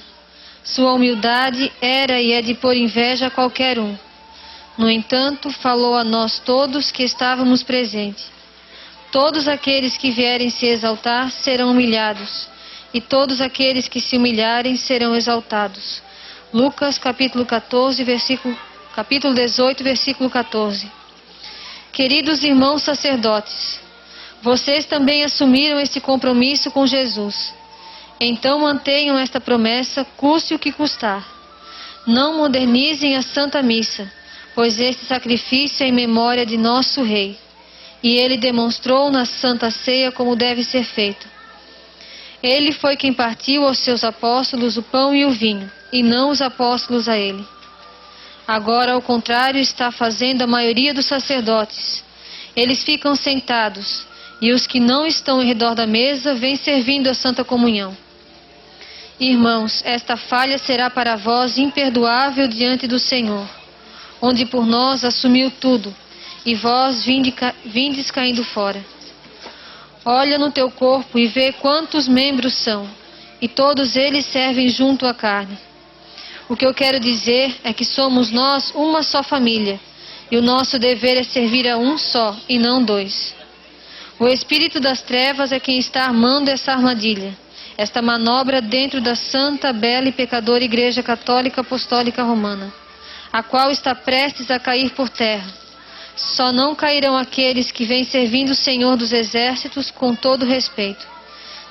Sua humildade era e é de pôr inveja a qualquer um. No entanto, falou a nós todos que estávamos presentes. Todos aqueles que vierem se exaltar serão humilhados, e todos aqueles que se humilharem serão exaltados. Lucas capítulo 18, versículo 14. Queridos irmãos sacerdotes, vocês também assumiram este compromisso com Jesus. Então mantenham esta promessa, custe o que custar. Não modernizem a Santa Missa, pois este sacrifício é em memória de nosso Rei, e ele demonstrou na Santa Ceia como deve ser feito. Ele foi quem partiu aos seus apóstolos o pão e o vinho, e não os apóstolos a ele. Agora, ao contrário, está fazendo a maioria dos sacerdotes. Eles ficam sentados, e os que não estão em redor da mesa vêm servindo a Santa Comunhão. Irmãos, esta falha será para vós imperdoável diante do Senhor, onde por nós assumiu tudo, e vós vindes caindo fora. Olha no teu corpo e vê quantos membros são, e todos eles servem junto à carne. O que eu quero dizer é que somos nós uma só família, e o nosso dever é servir a um só, e não 2. O espírito das trevas é quem está armando essa armadilha, esta manobra dentro da santa, bela e pecadora Igreja Católica Apostólica Romana, a qual está prestes a cair por terra. Só não cairão aqueles que vêm servindo o Senhor dos Exércitos com todo respeito.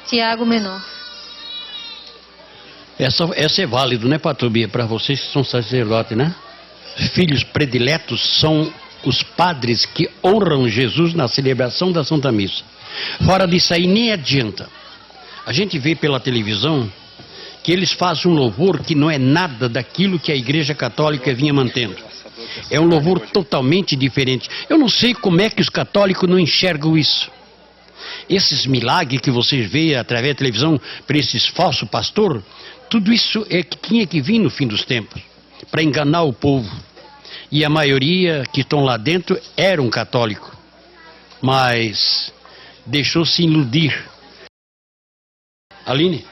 Tiago Menor. Essa é válido, né, Pastor Bia, para vocês que são sacerdotes, né? Filhos prediletos são os padres que honram Jesus na celebração da Santa Missa. Fora disso aí nem adianta. A gente vê pela televisão que eles fazem um louvor que não é nada daquilo que a Igreja Católica vinha mantendo. É um louvor totalmente diferente. Eu não sei como é que os católicos não enxergam isso. Esses milagres que vocês veem através da televisão para esses falsos pastores, tudo isso é que tinha que vir no fim dos tempos, para enganar o povo. E a maioria que estão lá dentro eram católicos, mas deixou-se iludir. Aline?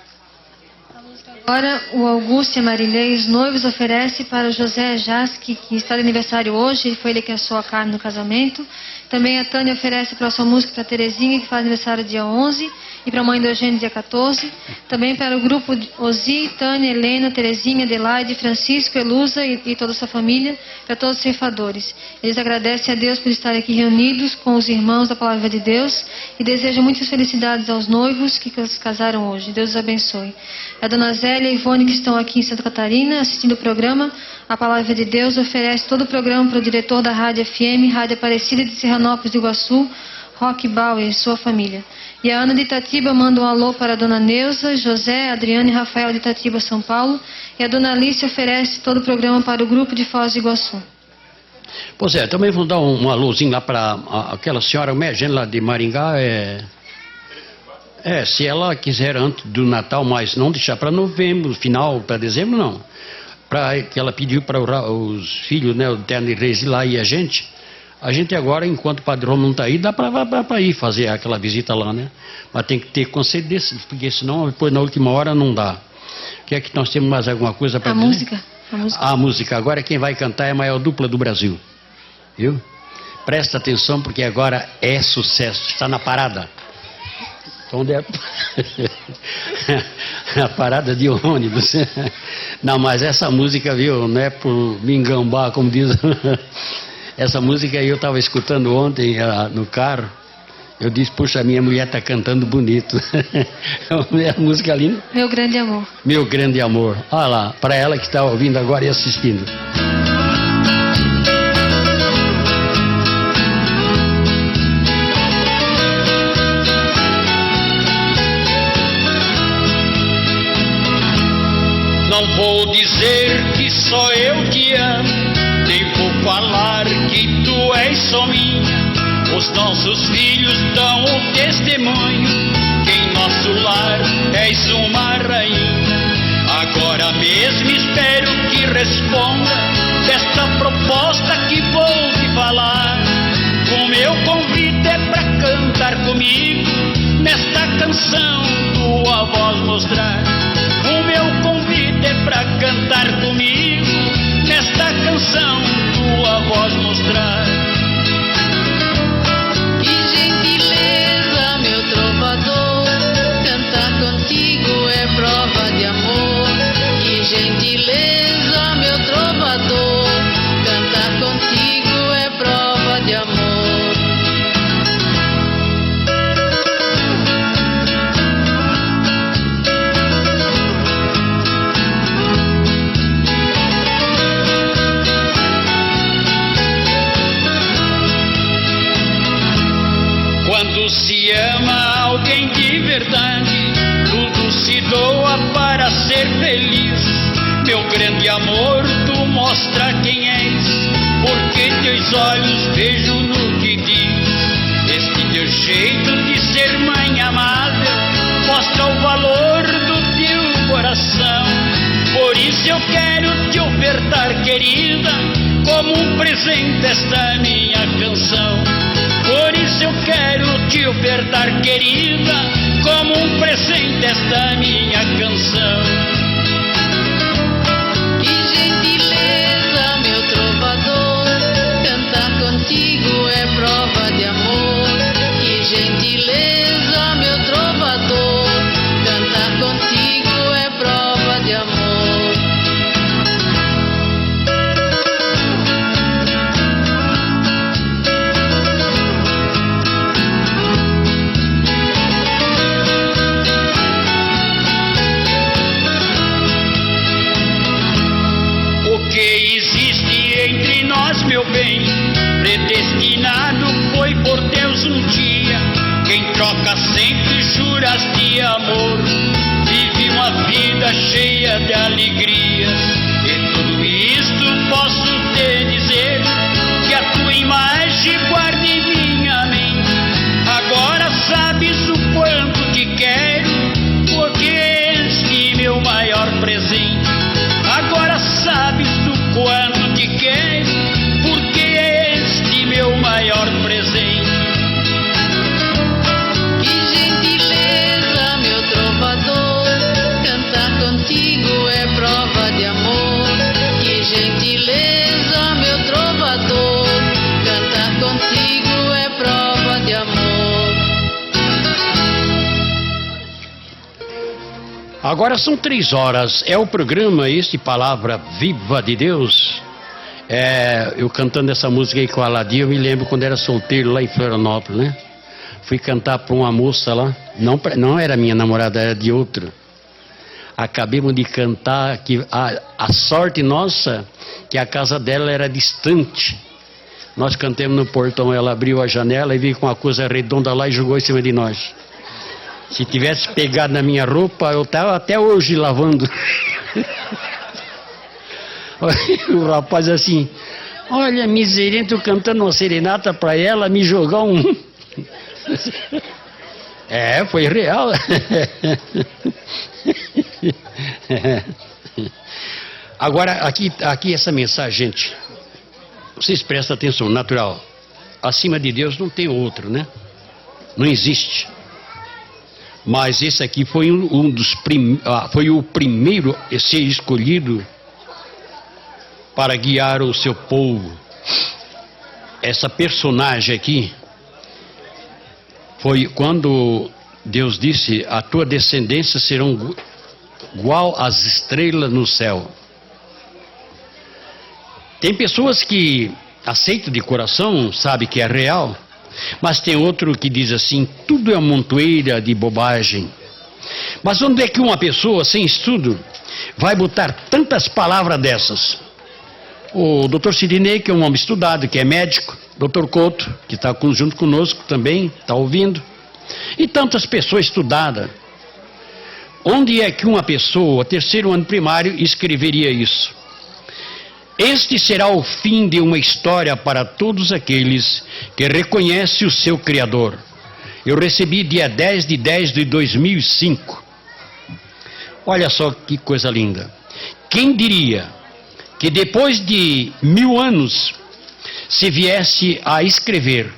Agora, o Augusto e a Marilei, os noivos, oferece para o José Jasque, que está de aniversário hoje, foi ele que assou a carne no casamento. Também a Tânia oferece para a sua música para a Terezinha, que faz aniversário dia 11, e para a mãe do Eugênio dia 14. Também para o grupo Ozi, Tânia, Helena, Terezinha, Adelaide, Francisco, Elusa e toda a sua família, para todos os ceifadores. Eles agradecem a Deus por estarem aqui reunidos com os irmãos da Palavra de Deus e desejam muitas felicidades aos noivos que se casaram hoje. Deus os abençoe. A Dona Zélia e Ivone, que estão aqui em Santa Catarina assistindo o programa, a Palavra de Deus oferece todo o programa para o diretor da Rádio FM, Rádio Aparecida de Serranópolis do Iguaçu, Roque Bauer e sua família. E a Ana de Itatiba manda um alô para a Dona Neuza, José, Adriana e Rafael de Itatiba, São Paulo. E a Dona Alice oferece todo o programa para o grupo de Foz do Iguaçu. Pois é, também vou dar um alôzinho lá para aquela senhora Megene lá de Maringá. Se ela quiser antes do Natal, mas não deixar para novembro, final, para dezembro, não. Que ela pediu para os filhos, né, o Terno e Reis ir lá e a gente agora, enquanto o Padre Romulo não está aí, dá para ir fazer aquela visita lá, né? Mas tem que ter concedência, porque senão depois na última hora não dá. Quer que nós temos mais alguma coisa para dizer? A música. Agora quem vai cantar é a maior dupla do Brasil. Viu? Presta atenção porque agora é sucesso, está na parada. Onde é? A parada de ônibus. Não, mas essa música, viu, não é por me engambar, como diz. Essa música aí eu estava escutando ontem no carro. Eu disse, puxa, minha mulher está cantando bonito. É a música ali. Meu Grande Amor. Meu Grande Amor. Olha lá, para ela que está ouvindo agora e assistindo. Não vou dizer que só eu te amo, nem vou falar que tu és só minha. Os nossos filhos dão o testemunho que em nosso lar és uma rainha. Agora mesmo espero que responda desta proposta que vou te falar. O meu convite é pra cantar comigo nesta canção, tua voz mostrar. O meu convite é pra cantar comigo nesta canção, tua voz mostrar. Que gentileza, meu trovador, cantar contigo é prova de amor. Que gentileza, meu trovador, cantar contigo é prova de amor. Quando se ama alguém de verdade, tudo se doa para ser feliz. Meu grande amor, tu mostra quem és, porque teus olhos vejo no que diz. Este teu jeito de ser mãe amável mostra o valor do teu coração. Por isso eu quero te ofertar, querida, como um presente esta minha canção. Por isso eu quero te ofertar, querida, como um presente esta minha canção. Que gentileza, meu trovador, cantar contigo é prova de amor. Que gentileza, meu trovador, cantar contigo é prova de amor. existe entre nós, meu bem. Predestinado foi por Deus um dia. Quem troca sempre juras de amor vive uma vida cheia de alegrias. E tudo isto posso te dizer, que a tua imagem guarde em minha mente. Agora sabes o quanto te quero, porque és meu maior presente. Agora sabes o quanto te quero, porque és meu maior presente. Que gentileza, meu trovador, cantar contigo é prova de amor. Que gentileza, meu trovador, cantar contigo é prova de amor. Agora são 3 horas, é o programa Palavra Viva de Deus. Eu cantando essa música aí com a Ladia, eu me lembro quando era solteiro lá em Florianópolis, né? Fui cantar para uma moça lá, não era minha namorada, era de outra. Acabamos de cantar, que a sorte nossa, que a casa dela era distante. Nós cantamos no portão, ela abriu a janela e veio com uma coisa redonda lá e jogou em cima de nós. Se tivesse pegado na minha roupa, eu estava até hoje lavando. O rapaz assim, olha, miserento, cantando uma serenata para ela, me jogar um... Foi real. Agora, aqui essa mensagem, gente, vocês prestem atenção, natural. Acima de Deus não tem outro, né? Não existe. Mas esse aqui foi foi o primeiro a ser escolhido para guiar o seu povo. Essa personagem aqui foi quando Deus disse: a tua descendência serão igual às estrelas no céu. Tem pessoas que aceitam de coração, sabe que é real. Mas tem outro que diz assim: tudo é montoeira de bobagem. Mas onde é que uma pessoa sem estudo vai botar tantas palavras dessas? O Dr. Sidney, que é um homem estudado, que é médico, Dr. Couto, que está junto conosco também, está ouvindo, e tantas pessoas estudadas. Onde é que uma pessoa, 3º ano primário, escreveria isso? Este será o fim de uma história para todos aqueles que reconhecem o seu Criador. Eu recebi dia 10 de 10 de 2005. Olha só que coisa linda. Quem diria que depois de 1000 anos se viesse a escrever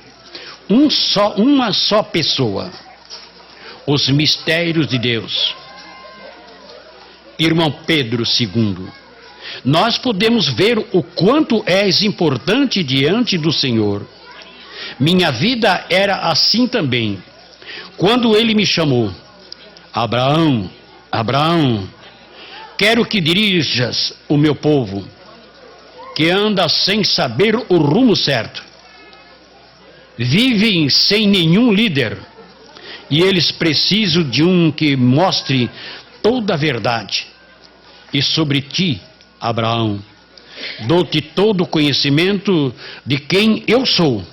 uma só pessoa, os mistérios de Deus? Irmão Pedro II. Nós podemos ver o quanto és importante diante do Senhor. Minha vida era assim também. Quando ele me chamou: Abraão, Abraão, quero que dirijas o meu povo, que anda sem saber o rumo certo. Vivem sem nenhum líder, e eles precisam de um que mostre toda a verdade. E sobre ti, Abraão, dou-te todo o conhecimento de quem eu sou.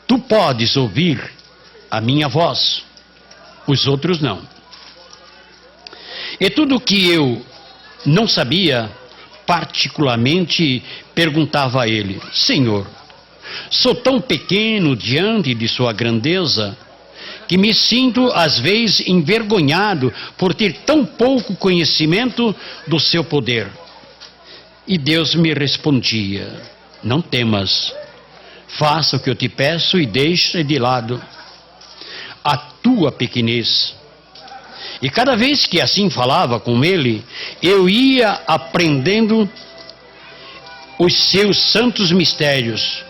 Tu podes ouvir a minha voz, os outros não. E tudo que eu não sabia, particularmente, perguntava a ele: Senhor, sou tão pequeno diante de sua grandeza, que me sinto às vezes envergonhado por ter tão pouco conhecimento do seu poder. E Deus me respondia: não temas, faça o que eu te peço e deixa de lado a tua pequenez. E cada vez que assim falava com ele, eu ia aprendendo os seus santos mistérios,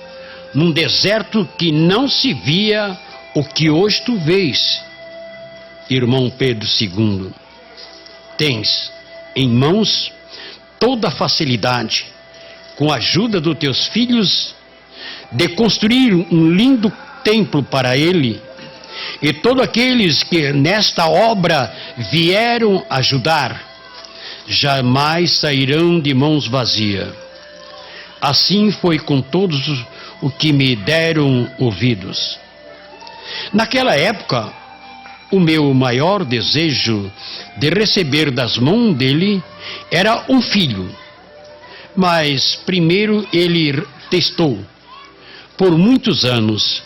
num deserto que não se via o que hoje tu vês. Irmão Pedro II, tens em mãos toda a facilidade, com a ajuda dos teus filhos, de construir um lindo templo para ele, e todos aqueles que nesta obra vieram ajudar, jamais sairão de mãos vazias. Assim foi com todos os que me deram ouvidos. Naquela época, o meu maior desejo de receber das mãos dele era um filho. Mas primeiro ele testou por muitos anos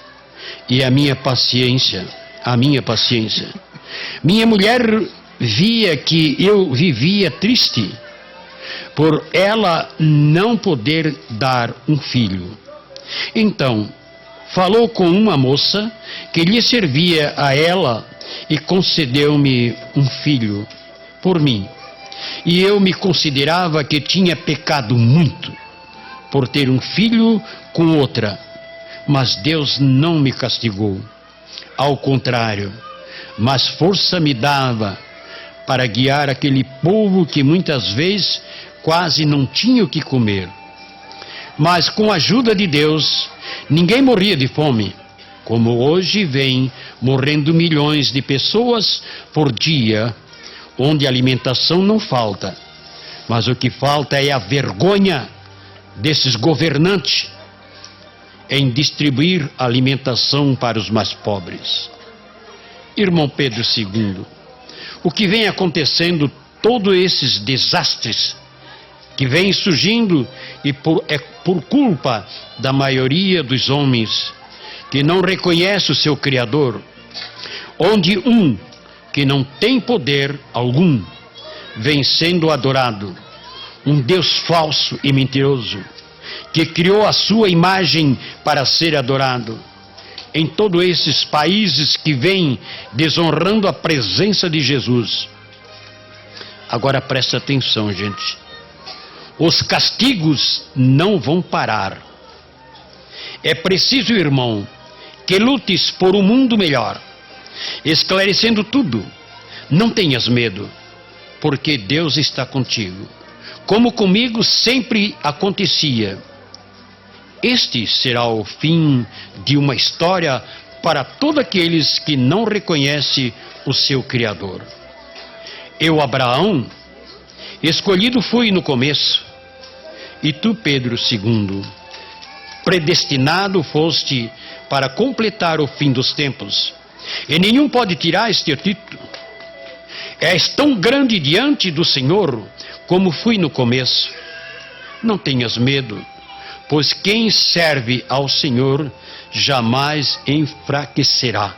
e a minha paciência. Minha mulher via que eu vivia triste por ela não poder dar um filho. Então, falou com uma moça que lhe servia a ela e concedeu-me um filho por mim. E eu me considerava que tinha pecado muito por ter um filho com outra, mas Deus não me castigou. Ao contrário, mas força me dava para guiar aquele povo que muitas vezes quase não tinha o que comer. Mas com a ajuda de Deus, ninguém morria de fome, como hoje vem morrendo milhões de pessoas por dia, onde alimentação não falta. Mas o que falta é a vergonha desses governantes em distribuir alimentação para os mais pobres. Irmão Pedro II, o que vem acontecendo, todos esses desastres que vêm surgindo é por culpa da maioria dos homens que não reconhece o seu Criador, onde um que não tem poder algum vem sendo adorado, um Deus falso e mentiroso, que criou a sua imagem para ser adorado. Em todos esses países que vêm desonrando a presença de Jesus. Agora presta atenção, gente. Os castigos não vão parar. É preciso, irmão, que lutes por um mundo melhor, esclarecendo tudo. Não tenhas medo, porque Deus está contigo. Como comigo sempre acontecia. Este será o fim de uma história para todos aqueles que não reconhecem o seu Criador. Eu, Abraão, escolhido fui no começo, e tu, Pedro II, predestinado foste para completar o fim dos tempos, e nenhum pode tirar este título. És tão grande diante do Senhor como fui no começo. Não tenhas medo, pois quem serve ao Senhor jamais enfraquecerá.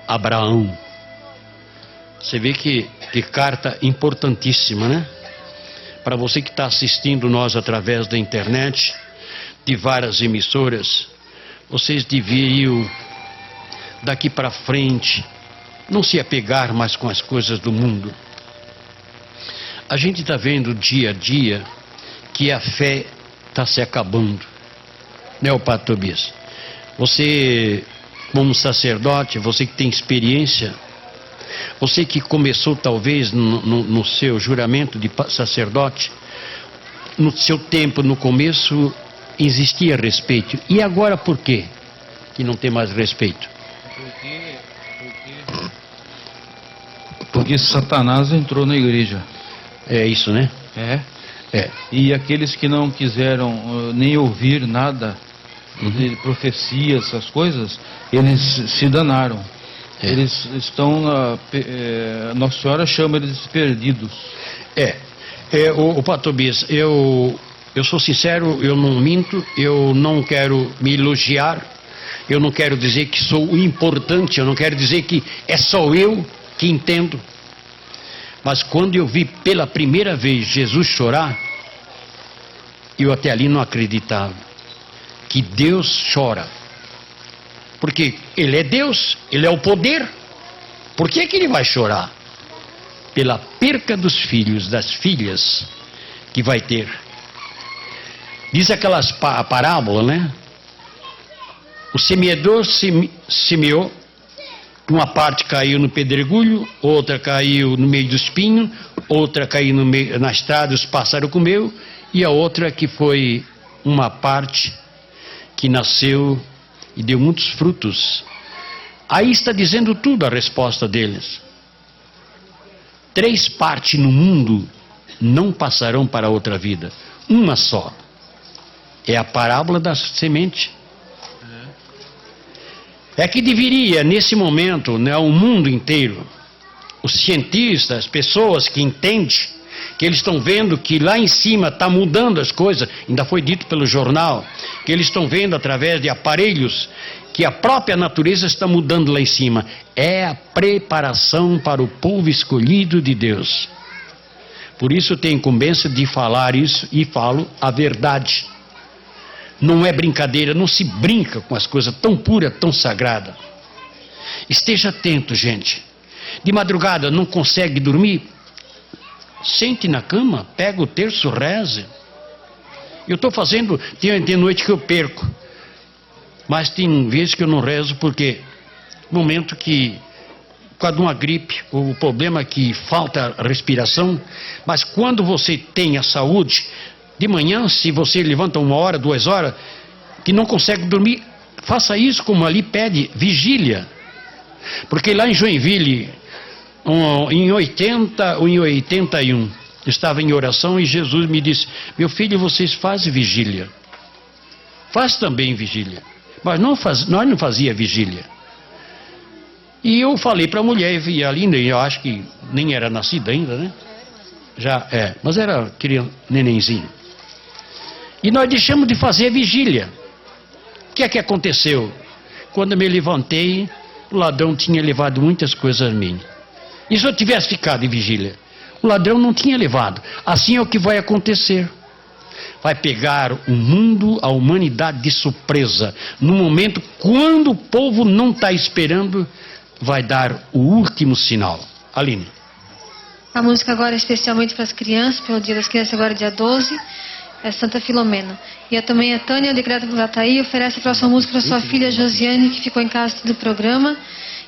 Abraão. Você vê que carta importantíssima, né? Para você que está assistindo nós através da internet, de várias emissoras, vocês deviam, daqui para frente, não se apegar mais com as coisas do mundo. A gente está vendo dia a dia que a fé está se acabando, né, o Padre Tobias? Você, como sacerdote, você que tem experiência, você que começou talvez no seu juramento de sacerdote, no seu tempo, no começo, existia respeito. E agora por quê que não tem mais respeito? Porque Satanás entrou na igreja. É isso, né? É. E aqueles que não quiseram nem ouvir nada de profecias, essas coisas, eles se danaram. Eles estão, Nossa Senhora chama eles de perdidos. O Padre Tobias, eu sou sincero, eu não minto, eu não quero me elogiar, eu não quero dizer que sou importante, eu não quero dizer que é só eu que entendo. Mas quando eu vi pela primeira vez Jesus chorar, eu até ali não acreditava que Deus chora. Porque Ele é Deus, Ele é o poder. Por que Ele vai chorar? Pela perca dos filhos, das filhas que vai ter. Diz aquelas parábolas, né? O semeador semeou, uma parte caiu no pedregulho, outra caiu no meio do espinho, outra caiu na estrada, os pássaros comeu, e a outra que foi uma parte que nasceu e deu muitos frutos. Aí está dizendo tudo a resposta deles. 3 partes no mundo não passarão para outra vida, uma só. É a parábola da semente. É que deveria, nesse momento, né, o mundo inteiro, os cientistas, as pessoas que entendem, que eles estão vendo que lá em cima está mudando as coisas, ainda foi dito pelo jornal, que eles estão vendo através de aparelhos, que a própria natureza está mudando lá em cima. É a preparação para o povo escolhido de Deus. Por isso tenho incumbência de falar isso e falo a verdade. Não é brincadeira, não se brinca com as coisas tão puras, tão sagradas. Esteja atento, gente. De madrugada não consegue dormir? Sente na cama, pega o terço, reze. Eu estou fazendo, tem noite que eu perco. Mas tem vezes que eu não rezo porque no momento que, por causa de uma gripe, o problema é que falta respiração, mas quando você tem a saúde, de manhã, se você levanta 1 hora, 2 horas, que não consegue dormir, faça isso como ali pede, vigília. Porque lá em Joinville, em 80 ou em 81, estava em oração e Jesus me disse: meu filho, vocês fazem vigília. Faz também vigília. Mas nós não fazia vigília. E eu falei para a mulher, e a Linda, eu acho que nem era nascida ainda, né? Já é, mas era nenenzinho. E nós deixamos de fazer vigília. O que é que aconteceu? Quando eu me levantei, o ladrão tinha levado muitas coisas minhas. E se eu tivesse ficado em vigília? O ladrão não tinha levado. Assim é o que vai acontecer. Vai pegar o mundo, a humanidade de surpresa. No momento, quando o povo não está esperando, vai dar o último sinal. Aline. A música agora é especialmente para as crianças, pelo Dia das Crianças, agora dia 12, é Santa Filomena. E também a Tânia de Gravataí oferece a próxima música para sua filha Josiane, que ficou em casa do programa.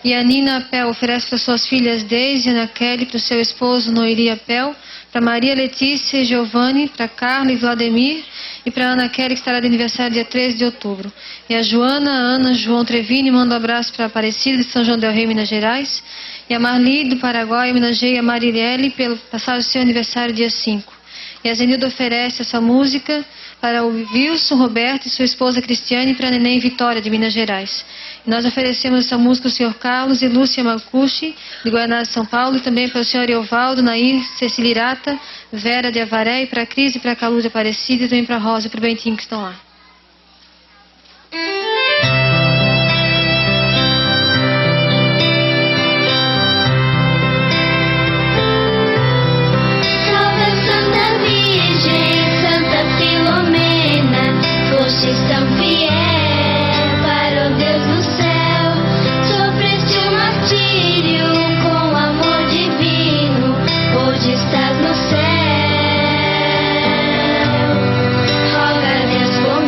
E a Nina Apel oferece para suas filhas Deise e Ana Kelly, para o seu esposo Noiri Apel, para Maria Letícia e Giovanni, para Carla e Vladimir, e para Ana Kelly, que estará de aniversário dia 13 de outubro. E a Joana, Ana, João Trevini manda um abraço para a Aparecida de São João del Rei, Minas Gerais. E a Marli do Paraguai homenageia a Marilele pelo passar o seu aniversário dia 5. E a Zenilda oferece essa música para o Wilson Roberto e sua esposa Cristiane, e para a Neném Vitória de Minas Gerais. E nós oferecemos essa música ao Sr. Carlos e Lúcia Macucci, de Guaraná de São Paulo, e também para o Sr. Eovaldo, Nair, Cecilirata, Vera de Avaré, e para a Cris e para a Calu de Aparecida, e também para a Rosa e para o Bentinho que estão lá. Tão fiel para o Deus do céu, sofreste o martírio com amor divino, hoje estás no céu. Roga a Deus por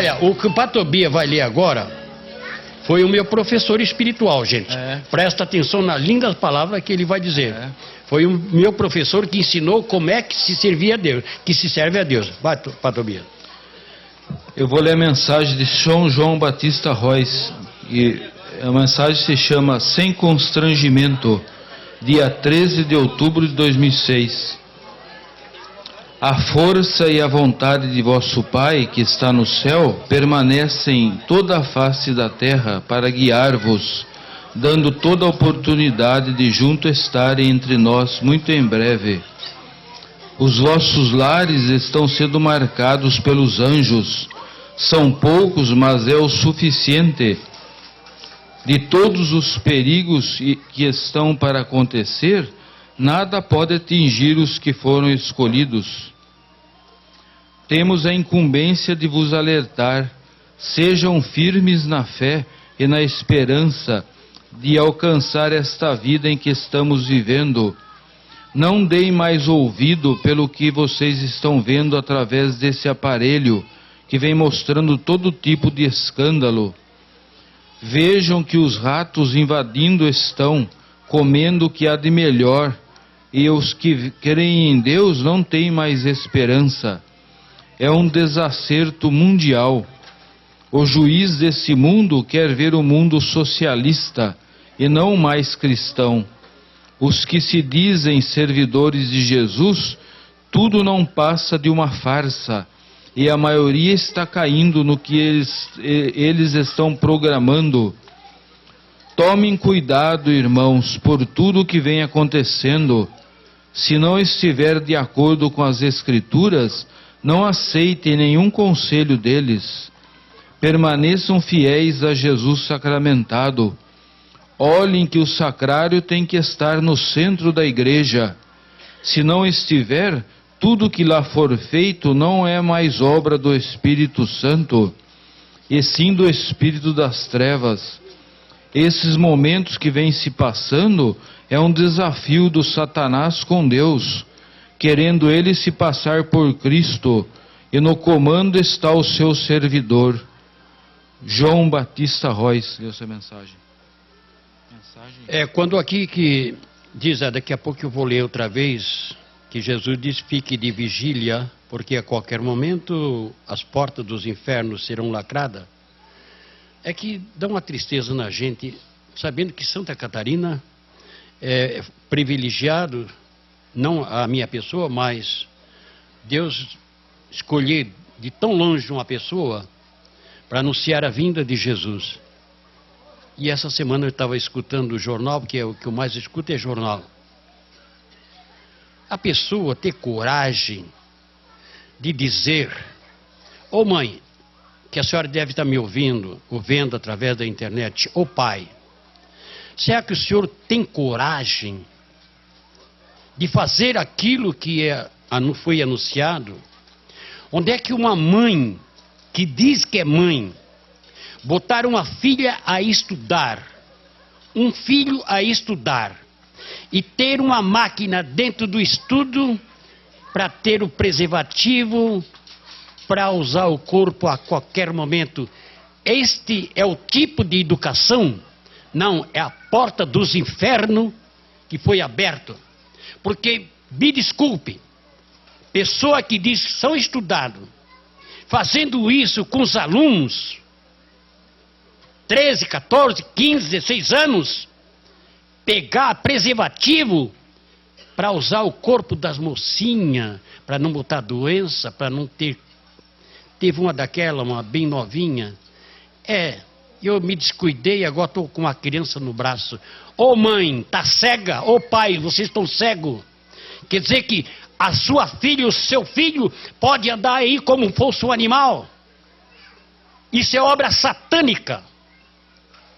Olha, o que o Patobia vai ler agora foi o meu professor espiritual, gente. Presta atenção nas lindas palavras que ele vai dizer. Foi o meu professor que ensinou como é que se servia a Deus, que se serve a Deus. Vai, Patobia. Eu vou ler a mensagem de São João Batista Royce. E a mensagem se chama Sem Constrangimento, dia 13 de outubro de 2006. A força e a vontade de vosso Pai, que está no céu, permanecem em toda a face da terra para guiar-vos, dando toda a oportunidade de junto estarem entre nós muito em breve. Os vossos lares estão sendo marcados pelos anjos. São poucos, mas é o suficiente. De todos os perigos que estão para acontecer, nada pode atingir os que foram escolhidos. Temos a incumbência de vos alertar. Sejam firmes na fé e na esperança de alcançar esta vida em que estamos vivendo. Não deem mais ouvido pelo que vocês estão vendo através desse aparelho que vem mostrando todo tipo de escândalo. Vejam que os ratos invadindo estão, comendo o que há de melhor, e os que creem em Deus não têm mais esperança. É um desacerto mundial. O juiz desse mundo quer ver o mundo socialista e não mais cristão. Os que se dizem servidores de Jesus, tudo não passa de uma farsa, e a maioria está caindo no que eles estão programando. Tomem cuidado, irmãos, por tudo que vem acontecendo. Se não estiver de acordo com as Escrituras, não aceitem nenhum conselho deles. Permaneçam fiéis a Jesus sacramentado. Olhem que o sacrário tem que estar no centro da igreja. Se não estiver, tudo que lá for feito não é mais obra do Espírito Santo, e sim do Espírito das Trevas. Esses momentos que vêm se passando é um desafio do Satanás com Deus, querendo ele se passar por Cristo, e no comando está o seu servidor. João Batista Royce, leu essa mensagem. Quando aqui que diz, daqui a pouco eu vou ler outra vez, que Jesus diz, fique de vigília, porque a qualquer momento as portas dos infernos serão lacradas, é que dá uma tristeza na gente, sabendo que Santa Catarina é privilegiado, não a minha pessoa, mas Deus escolher de tão longe uma pessoa para anunciar a vinda de Jesus. E essa semana eu estava escutando o jornal, porque o que eu mais escuto é jornal. A pessoa ter coragem de dizer, ô mãe, que a senhora deve estar me ouvindo, ou vendo através da internet, ô pai, será que o senhor tem coragem de fazer aquilo que foi anunciado? Onde é que uma mãe que diz que é mãe, botar uma filha a estudar, um filho a estudar, e ter uma máquina dentro do estudo para ter o preservativo, para usar o corpo a qualquer momento? Este é o tipo de educação? Não, é a porta dos infernos que foi aberta. Porque, me desculpe, pessoa que diz que são estudados, fazendo isso com os alunos, 13, 14, 15, 16 anos, pegar preservativo para usar o corpo das mocinhas, para não botar doença, para não ter... Teve uma daquela, uma bem novinha. Eu me descuidei, agora estou com uma criança no braço. Ô mãe, tá cega? Ô pai, vocês estão cegos? Quer dizer que a sua filha, o seu filho, pode andar aí como fosse um animal? Isso é obra satânica.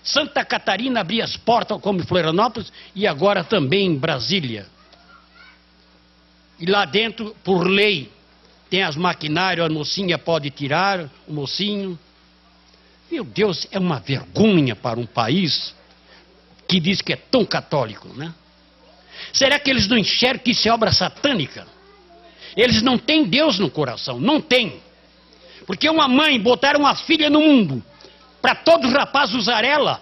Santa Catarina abria as portas como Florianópolis e agora também em Brasília. E lá dentro, por lei, tem as maquinários, a mocinha pode tirar, o mocinho. Meu Deus, é uma vergonha para um país que diz que é tão católico, né? Será que eles não enxergam que isso é obra satânica? Eles não têm Deus no coração, não têm. Porque uma mãe botar uma filha no mundo para todos os rapazes usar ela.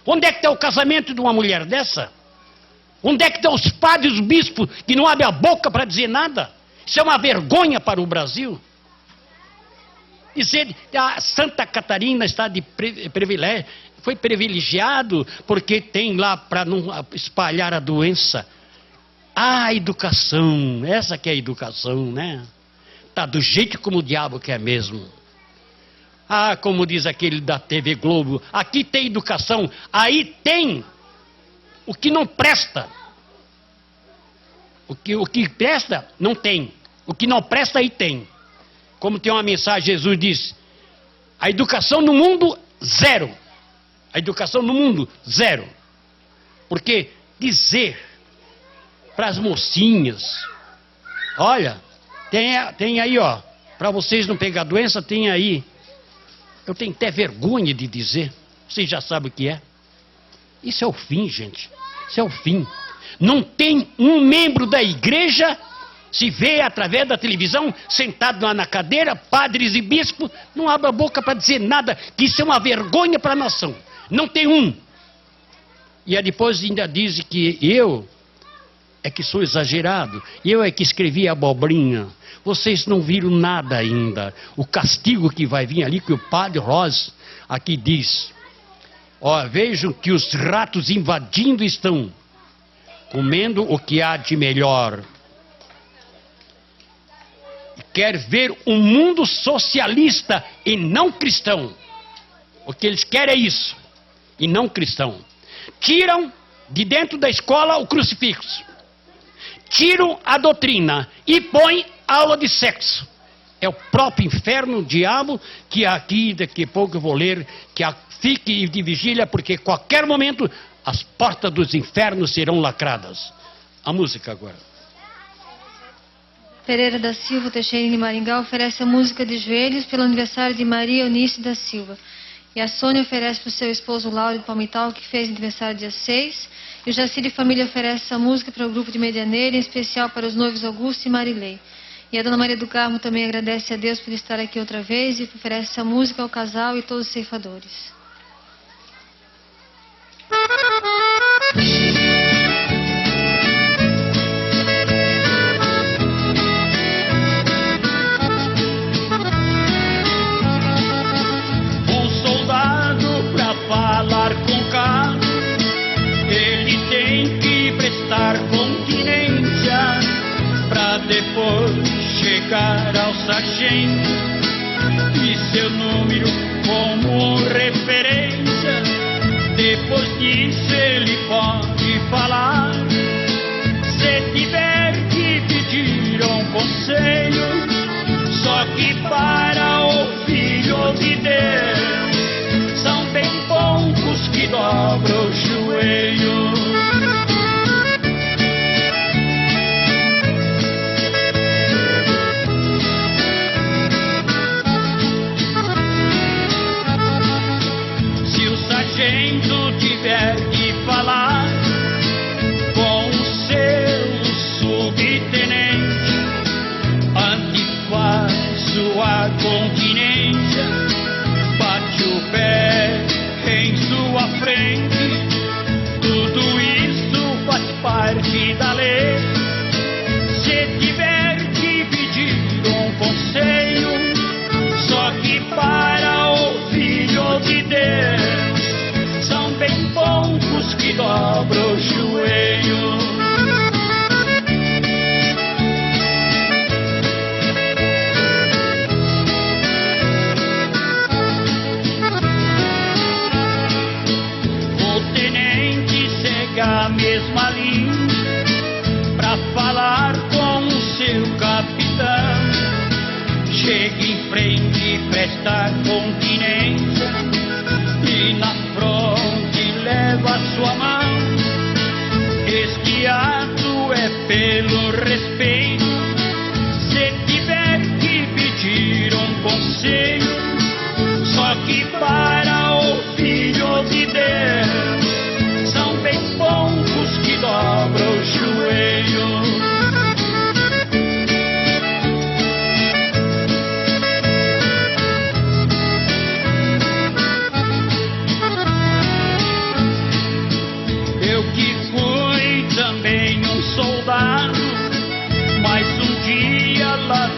Onde é que está o casamento de uma mulher dessa? Onde é que estão os padres, os bispos que não abrem a boca para dizer nada? Isso é uma vergonha para o Brasil. Dizer que a Santa Catarina está de privilégio, foi privilegiado porque tem lá para não espalhar a doença. A educação, essa que é a educação, né? Tá do jeito como o diabo quer mesmo. Ah, como diz aquele da TV Globo, aqui tem educação, aí tem o que não presta. O que presta, não tem. O que não presta, aí tem. Como tem uma mensagem, Jesus diz, a educação no mundo, zero. A educação no mundo, zero. Porque dizer para as mocinhas, olha, tem aí, ó, para vocês não pegar doença, tem aí. Eu tenho até vergonha de dizer, vocês já sabem o que é. Isso é o fim, gente. Isso é o fim. Não tem um membro da igreja, se vê através da televisão, sentado lá na cadeira, padres e bispos, não abre a boca para dizer nada, que isso é uma vergonha para a nação. Não tem um. E aí depois ainda diz que eu é que sou exagerado, eu é que escrevi abobrinha. Vocês não viram nada ainda. O castigo que vai vir ali, que o padre Ross aqui diz. Ó, vejam que os ratos invadindo estão, comendo o que há de melhor. Quer ver um mundo socialista e não cristão. O que eles querem é isso, e não cristão. Tiram de dentro da escola o crucifixo. Tiram a doutrina e põem aula de sexo. É o próprio inferno, o diabo, que aqui, daqui a pouco eu vou ler, que fique de vigília, porque qualquer momento as portas dos infernos serão lacradas. A música agora. Pereira da Silva Teixeira de Maringá oferece a música de joelhos pelo aniversário de Maria Eunice da Silva. E a Sônia oferece para o seu esposo Lauro de Palmital, que fez aniversário dia 6. E o Jacir e Família oferece essa música para o grupo de Medianeira, em especial para os noivos Augusto e Marilei. E a Dona Maria do Carmo também agradece a Deus por estar aqui outra vez e oferece essa música ao casal e todos os ceifadores. Falar com Carlos, ele tem que prestar continência pra depois chegar ao sargento e seu número como referência. Depois disso ele pode falar, se tiver que pedir um conselho, só que para o Filho de Deus são bem poucos que dobram o joelho. Se o sargento tiver que falar com o seu subtenente, antes faz sua continência, bate o pé em sua frente, tudo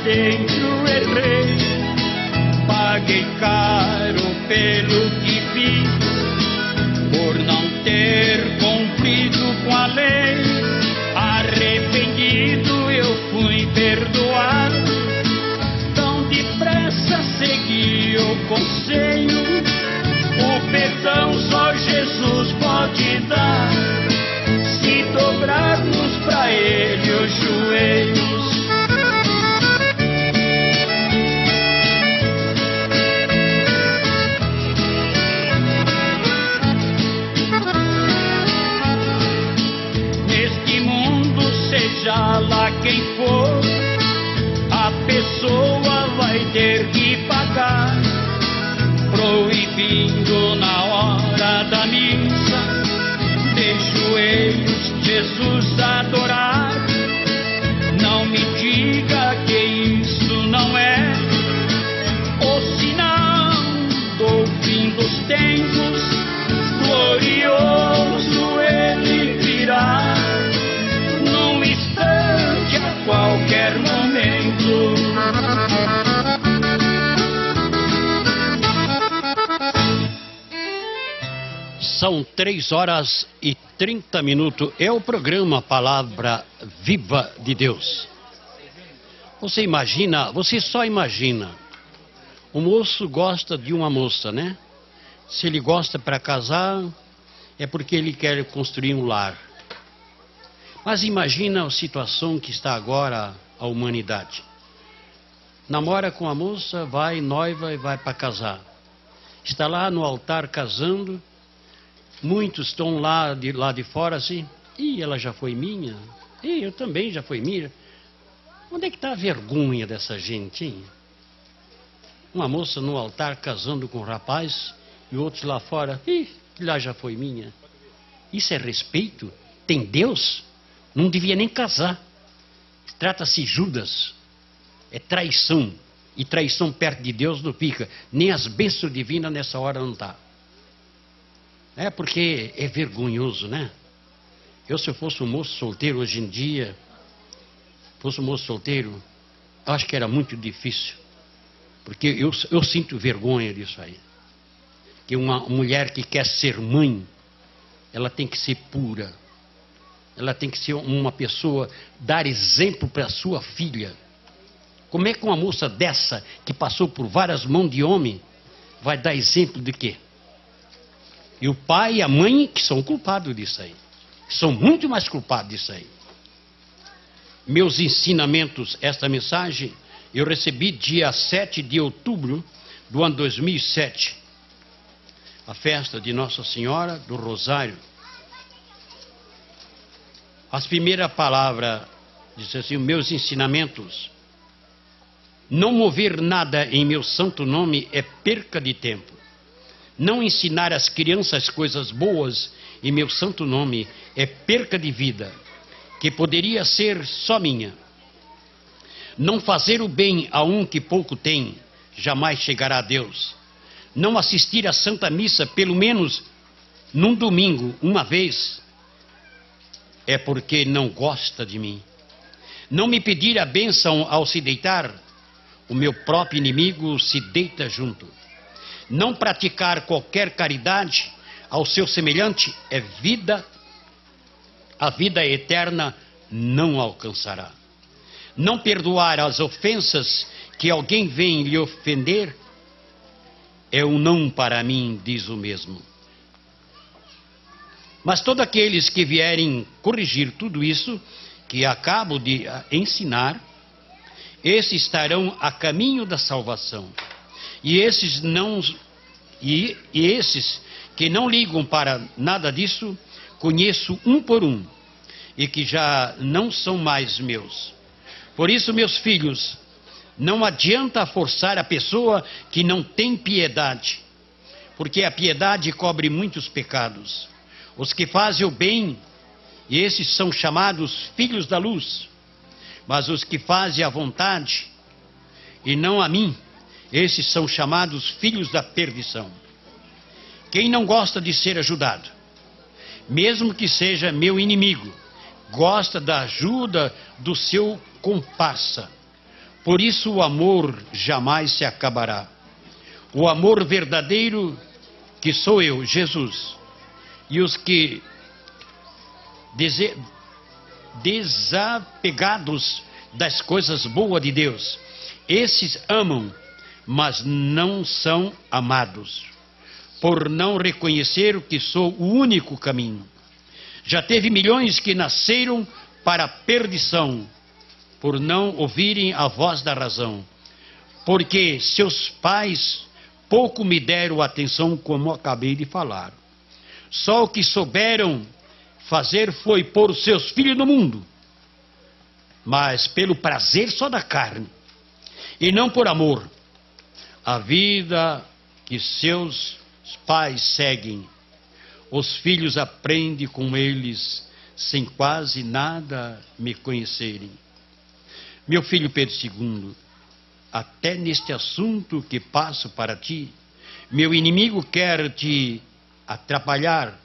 dentro errei, paguei caro pelo que fiz, por não ter cumprido com a lei. Arrependido eu fui perdoado, tão depressa segui o conselho. O perdão só Jesus pode dar, se dobrarmos pra Ele os joelhos. Neste mundo, seja lá quem for, a pessoa vai ter que pagar, proibindo na hora da missa, de joelhos Jesus adorar. Não me diga que isso não é o sinal do fim dos tempos, glorioso ele virá, num instante, a qualquer momento. São 3h30. É o programa Palavra Viva de Deus. Você imagina, você só imagina. O moço gosta de uma moça, né? Se ele gosta para casar, é porque ele quer construir um lar. Mas imagina a situação que está agora a humanidade. Namora com a moça, vai noiva e vai para casar. Está lá no altar casando. Muitos estão lá de fora assim, e ela já foi minha, e eu também já fui minha. Onde é que está a vergonha dessa gente, hein? Uma moça no altar casando com um rapaz, e outros lá fora, e lá já foi minha. Isso é respeito? Tem Deus? Não devia nem casar. Trata-se Judas. É traição. E traição perto de Deus não fica. Nem as bênçãos divinas nessa hora não está. É porque é vergonhoso, né? Se eu fosse um moço solteiro hoje em dia, acho que era muito difícil. Porque eu sinto vergonha disso aí. Que uma mulher que quer ser mãe, ela tem que ser pura. Ela tem que ser uma pessoa, dar exemplo para a sua filha. Como é que uma moça dessa, que passou por várias mãos de homem, vai dar exemplo de quê? E o pai e a mãe que são culpados disso aí. São muito mais culpados disso aí. Meus ensinamentos, esta mensagem, eu recebi dia 7 de outubro do ano 2007. A festa de Nossa Senhora do Rosário. As primeiras palavras, diz assim, meus ensinamentos. Não mover nada em meu santo nome é perca de tempo. Não ensinar às crianças coisas boas em meu santo nome é perca de vida, que poderia ser só minha. Não fazer o bem a um que pouco tem, jamais chegará a Deus. Não assistir à Santa Missa, pelo menos num domingo, uma vez, é porque não gosta de mim. Não me pedir a bênção ao se deitar, o meu próprio inimigo se deita junto. Não praticar qualquer caridade ao seu semelhante é vida, a vida eterna não alcançará. Não perdoar as ofensas que alguém vem lhe ofender é um não para mim, diz o mesmo. Mas todos aqueles que vierem corrigir tudo isso que acabo de ensinar, esses estarão a caminho da salvação. E esses que não ligam para nada disso, conheço um por um, e que já não são mais meus. Por isso, meus filhos, não adianta forçar a pessoa que não tem piedade, porque a piedade cobre muitos pecados. Os que fazem o bem, esses são chamados filhos da luz, mas os que fazem a vontade, e não a mim, esses são chamados filhos da perdição. Quem não gosta de ser ajudado, mesmo que seja meu inimigo, gosta da ajuda do seu comparsa. Por isso o amor jamais se acabará. O amor verdadeiro, que sou eu, Jesus, e os que desapegados das coisas boas de Deus, esses amam, mas não são amados, por não reconhecer que sou o único caminho. Já teve milhões que nasceram para a perdição, por não ouvirem a voz da razão, porque seus pais pouco me deram atenção, como acabei de falar. Só o que souberam fazer foi pôr os seus filhos no mundo, mas pelo prazer só da carne, e não por amor. A vida que seus pais seguem, os filhos aprendem com eles, sem quase nada me conhecerem. Meu filho Pedro II, até neste assunto que passo para ti, meu inimigo quer te atrapalhar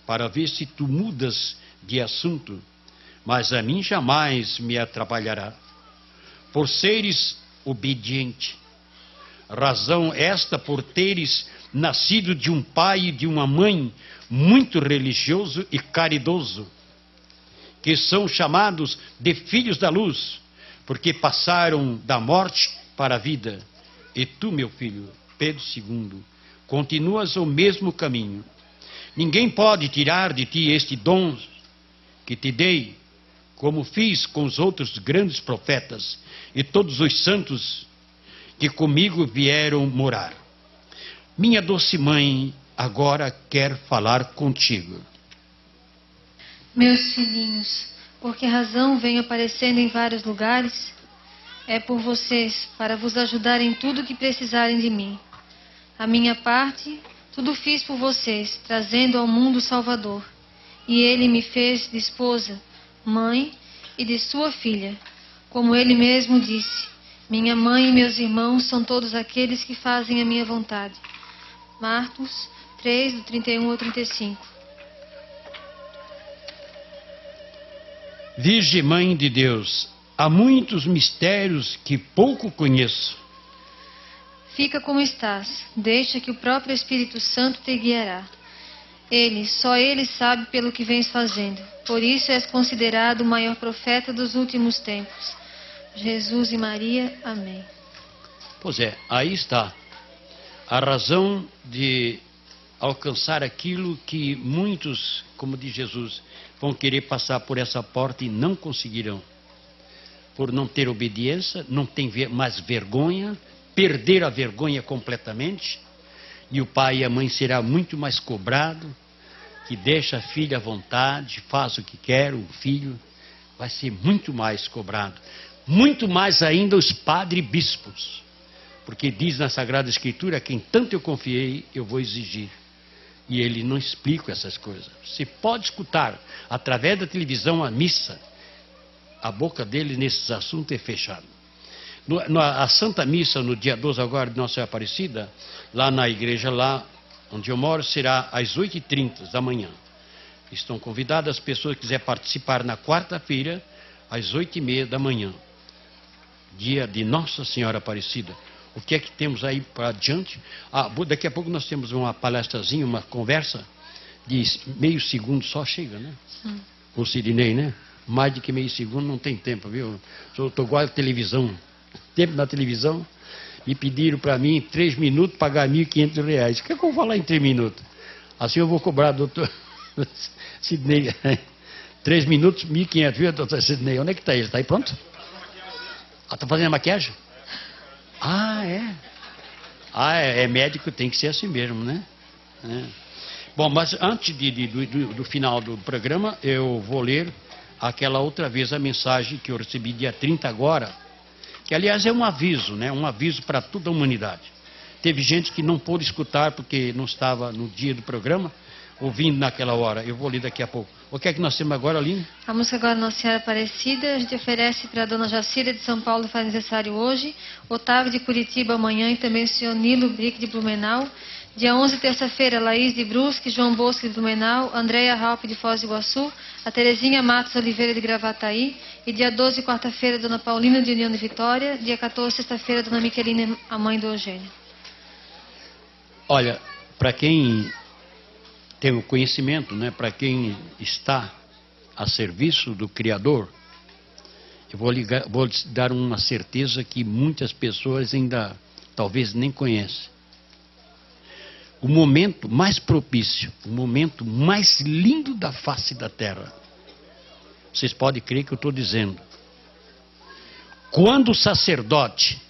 para ver se tu mudas de assunto, mas a mim jamais me atrapalhará, por seres obediente. Razão esta por teres nascido de um pai e de uma mãe muito religioso e caridoso, que são chamados de filhos da luz, porque passaram da morte para a vida. E tu, meu filho, Pedro II, continuas o mesmo caminho. Ninguém pode tirar de ti este dom que te dei, como fiz com os outros grandes profetas e todos os santos que comigo vieram morar. Minha doce mãe agora quer falar contigo. Meus filhinhos, por que razão venho aparecendo em vários lugares? É por vocês, para vos ajudar em tudo que precisarem de mim. A minha parte, tudo fiz por vocês, trazendo ao mundo o Salvador. E ele me fez de esposa, mãe e de sua filha. Como ele mesmo disse, minha mãe e meus irmãos são todos aqueles que fazem a minha vontade. Marcos 3, do 31 ao 35. Virgem Mãe de Deus, há muitos mistérios que pouco conheço. Fica como estás, deixa que o próprio Espírito Santo te guiará. Só ele sabe pelo que vens fazendo. Por isso és considerado o maior profeta dos últimos tempos. Jesus e Maria, amém. Pois é, aí está a razão de alcançar aquilo que muitos, como diz Jesus, vão querer passar por essa porta e não conseguirão. Por não ter obediência, não tem mais vergonha, perder a vergonha completamente, e o pai e a mãe será muito mais cobrado, que deixa a filha à vontade, faz o que quer, o filho vai ser muito mais cobrado. Muito mais ainda os padres e bispos, porque diz na Sagrada Escritura, quem tanto eu confiei, eu vou exigir. E ele não explica essas coisas. Você pode escutar, através da televisão, a missa, a boca dele nesses assuntos é fechada. A Santa Missa, no dia 12 agora de Nossa Senhora Aparecida, lá na igreja, lá onde eu moro, será às 8h30 da manhã. Estão convidadas as pessoas que quiserem participar na quarta-feira, às 8h30 da manhã. Dia de Nossa Senhora Aparecida. O que é que temos aí para adiante? Daqui a pouco nós temos uma palestrazinha, uma conversa de meio segundo só chega, né? Com o Sidney, né? Mais de que meio segundo não tem tempo, viu? Estou igual a televisão. Tempo na televisão, me pediram para mim em 3 minutos pagar R$1.500. O que é que eu vou falar em 3 minutos? Assim eu vou cobrar, doutor Sidney. 3 minutos, 1.500, viu, doutor Sidney? Onde é que está ele? Está aí pronto? Está fazendo a maquiagem? É médico, tem que ser assim mesmo, né? Bom, mas antes do final do programa, eu vou ler aquela outra vez a mensagem que eu recebi dia 30 agora, que aliás é um aviso, né? Um aviso para toda a humanidade. Teve gente que não pôde escutar porque não estava no dia do programa, ouvindo naquela hora. Eu vou ler daqui a pouco. O que é que nós temos agora, Aline? A música agora Nossa Senhora Aparecida, a gente oferece para a dona Jacira de São Paulo, faz aniversário hoje, Otávio de Curitiba amanhã e também o senhor Nilo Brick de Blumenau, Dia 11, terça-feira, Laís de Brusque, João Bosco de Blumenau, Andréia Raup de Foz do Iguaçu, a Terezinha Matos Oliveira de Gravataí. E dia 12, quarta-feira, Dona Paulina de União de Vitória. Dia 14, sexta-feira, Dona Miquelina, a mãe do Eugênio. Olha, para quem tem o conhecimento, né, para quem está a serviço do Criador, eu vou dar uma certeza que muitas pessoas ainda talvez nem conhecem. O momento mais propício, o momento mais lindo da face da terra. Vocês podem crer que eu estou dizendo. Quando o sacerdote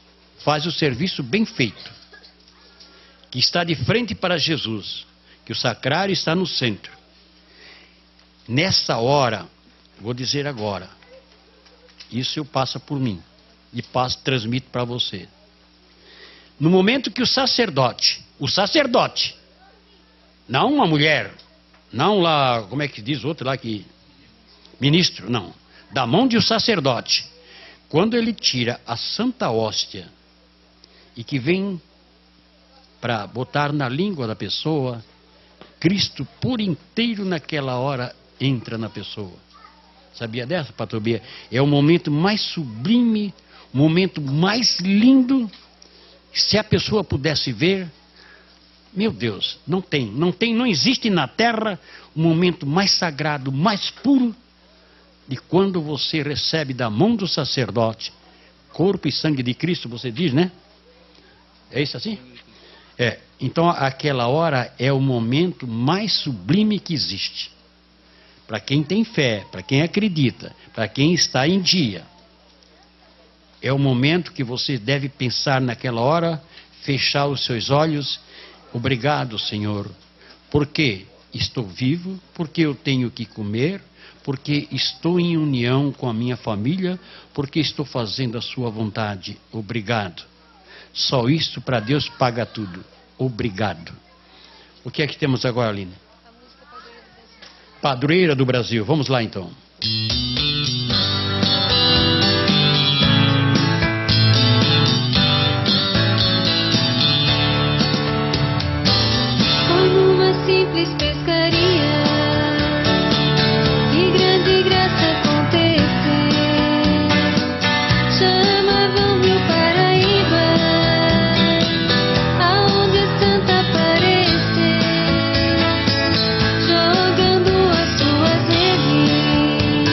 faz o serviço bem feito, que está de frente para Jesus, que o sacrário está no centro, nessa hora, vou dizer agora, isso eu passo por mim e transmito para você. No momento que o sacerdote, não uma mulher, não lá, como é que diz outro lá que, ministro, não, da mão de um sacerdote, quando ele tira a santa hóstia e que vem para botar na língua da pessoa, Cristo por inteiro naquela hora entra na pessoa. Sabia dessa, Pastor Bia? É o momento mais sublime, o momento mais lindo. Se a pessoa pudesse ver, meu Deus, não existe na terra um momento mais sagrado, mais puro, de quando você recebe da mão do sacerdote, corpo e sangue de Cristo, você diz, né? É isso assim? É, então aquela hora é o momento mais sublime que existe. Para quem tem fé, para quem acredita, para quem está em dia. É o momento que você deve pensar naquela hora, fechar os seus olhos. Obrigado, Senhor, porque estou vivo, porque eu tenho que comer, porque estou em união com a minha família, porque estou fazendo a sua vontade. Obrigado. Só isso para Deus paga tudo. Obrigado. O que é que temos agora, Aline? Padroeira do Brasil. Vamos lá então. Como uma simples pescaria, que grande graça acontecer. Chamavam Rio Paraíba, aonde a santa aparecer, jogando as suas redes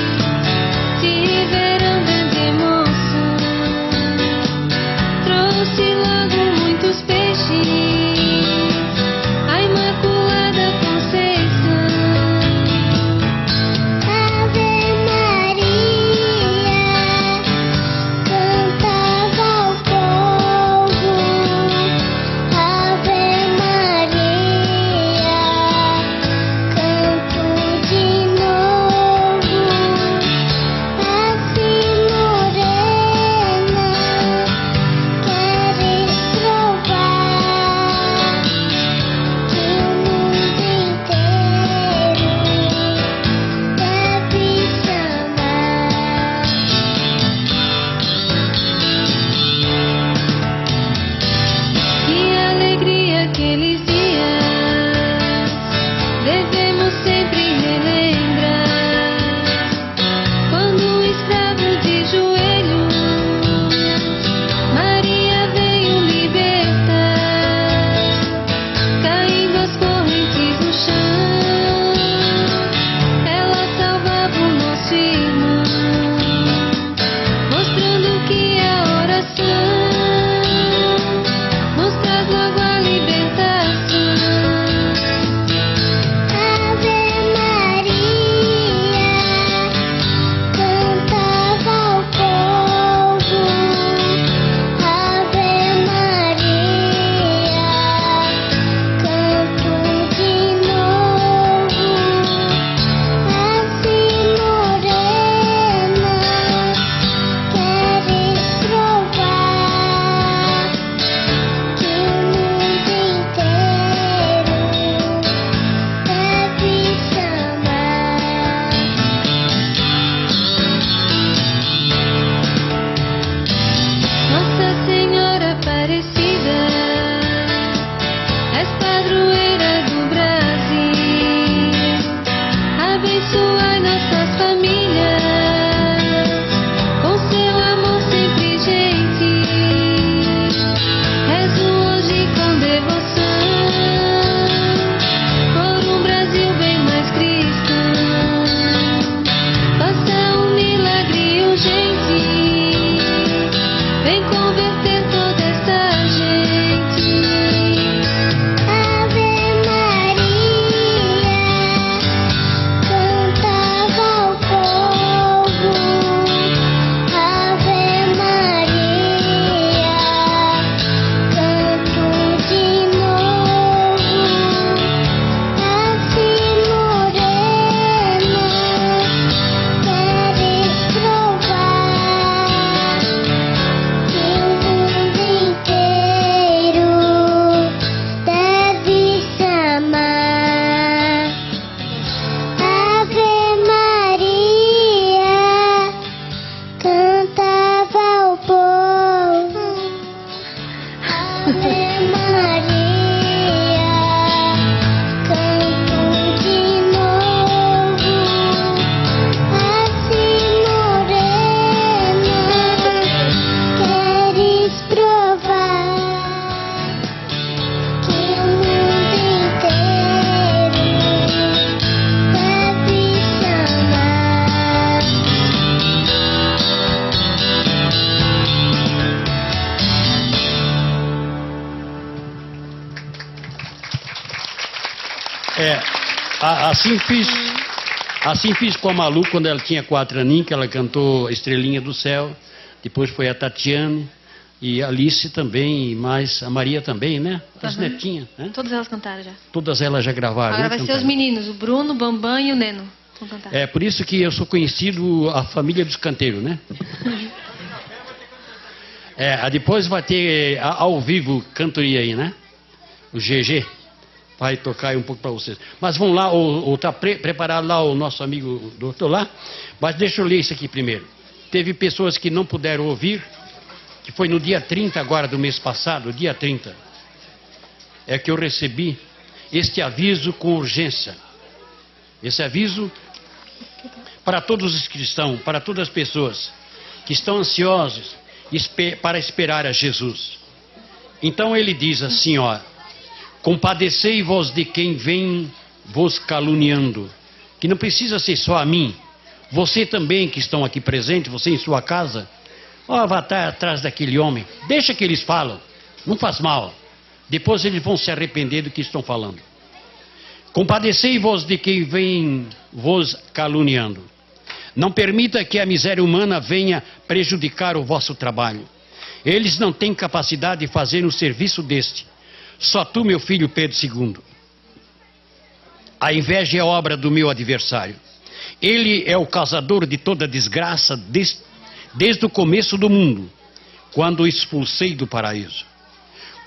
Ave Maria, canto de novo, assim morena, queres provar que o mundo inteiro deve chamar. Assim fiz com a Malu quando ela tinha 4 aninhos, que ela cantou Estrelinha do Céu. Depois foi a Tatiane e a Alice também, e mais a Maria também, né? As netinhas, né? Todas elas cantaram já. Todas elas já gravaram. Agora né? vai ser os meninos, o Bruno, o Bambam e o Neno. Vão cantar. É por isso que eu sou conhecido a família dos canteiros, né? Depois vai ter ao vivo cantoria aí, né? O GG vai tocar aí um pouco para vocês. Mas vamos lá, tá preparado lá o nosso amigo doutor lá. Mas deixa eu ler isso aqui primeiro. Teve pessoas que não puderam ouvir, que foi no dia 30 agora do mês passado, dia 30, é que eu recebi este aviso com urgência. Esse aviso para todos os cristãos, para todas as pessoas que estão ansiosos para esperar a Jesus. Então ele diz assim, ó: compadecei-vos de quem vem vos caluniando, que não precisa ser só a mim, você também que estão aqui presentes, você em sua casa, ó, vai estar atrás daquele homem, deixa que eles falam, não faz mal, depois eles vão se arrepender do que estão falando. Compadecei-vos de quem vem vos caluniando, não permita que a miséria humana venha prejudicar o vosso trabalho, eles não têm capacidade de fazer um serviço deste. Só tu, meu filho Pedro II. A inveja é obra do meu adversário. Ele é o causador de toda desgraça desde o começo do mundo, quando o expulsei do paraíso.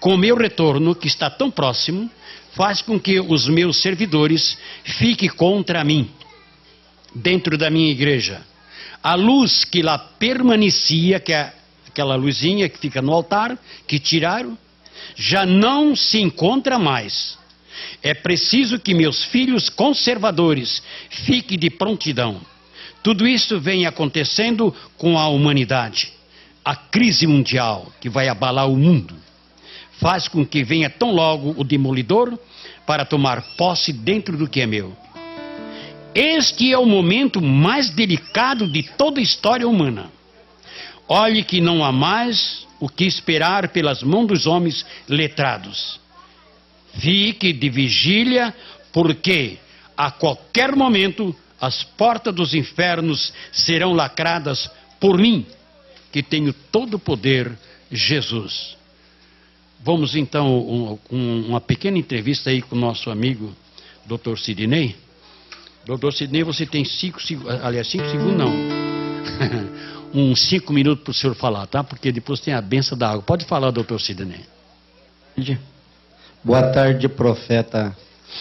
Com o meu retorno, que está tão próximo, faz com que os meus servidores fiquem contra mim, dentro da minha igreja. A luz que lá permanecia, que é aquela luzinha que fica no altar, que tiraram, já não se encontra mais. É preciso que meus filhos conservadores fiquem de prontidão. Tudo isso vem acontecendo com a humanidade. A crise mundial que vai abalar o mundo faz com que venha tão logo o demolidor para tomar posse dentro do que é meu. Este é o momento mais delicado de toda a história humana. Olhe que não há mais o que esperar pelas mãos dos homens letrados. Fique de vigília, porque a qualquer momento as portas dos infernos serão lacradas por mim, que tenho todo o poder, Jesus. Vamos então com uma pequena entrevista aí com o nosso amigo Dr. Sidney. Dr. Sidney, você tem 5 segundos, aliás, 5 segundos não. Uns 5 minutos para o senhor falar, tá? Porque depois tem a benção da água. Pode falar, doutor Sidney. Boa tarde, profeta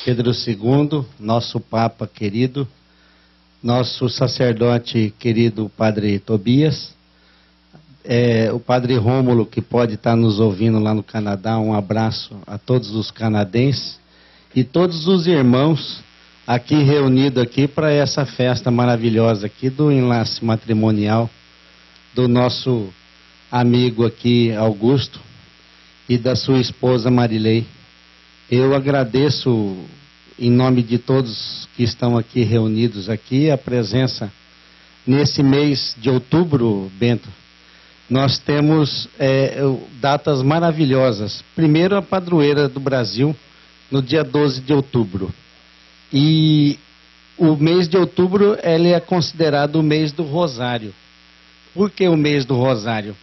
Pedro II, nosso Papa querido, nosso sacerdote querido Padre Tobias, o Padre Rômulo, que pode estar nos ouvindo lá no Canadá. Um abraço a todos os canadenses e todos os irmãos aqui reunidos aqui para essa festa maravilhosa aqui do enlace matrimonial do nosso amigo aqui, Augusto, e da sua esposa Marilei. Eu agradeço, em nome de todos que estão aqui reunidos aqui, a presença nesse mês de outubro, Bento. Nós temos datas maravilhosas. Primeiro, a padroeira do Brasil, no dia 12 de outubro. E o mês de outubro ele é considerado o mês do Rosário. Por que o mês do Rosário?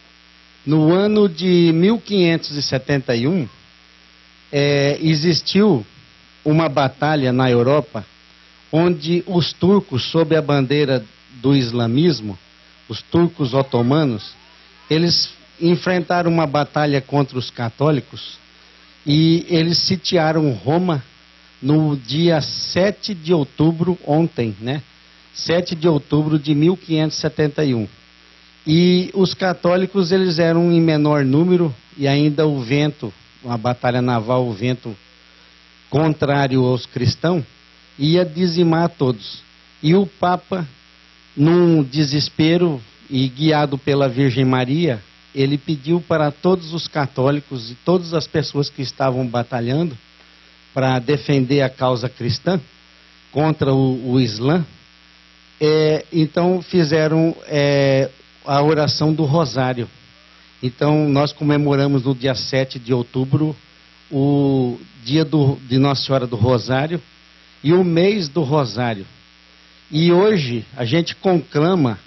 No ano de 1571, existiu uma batalha na Europa, onde os turcos, sob a bandeira do islamismo, os turcos otomanos, eles enfrentaram uma batalha contra os católicos e eles sitiaram Roma no dia 7 de outubro, ontem, né? 7 de outubro de 1571. E os católicos, eles eram em menor número, e ainda o vento uma batalha naval, o vento contrário aos cristãos, ia dizimar todos. E o Papa, num desespero e guiado pela Virgem Maria, ele pediu para todos os católicos e todas as pessoas que estavam batalhando para defender a causa cristã contra o Islã, então fizeram a oração do Rosário. Então nós comemoramos no dia 7 de outubro o dia de Nossa Senhora do Rosário e o mês do Rosário. E hoje a gente conclama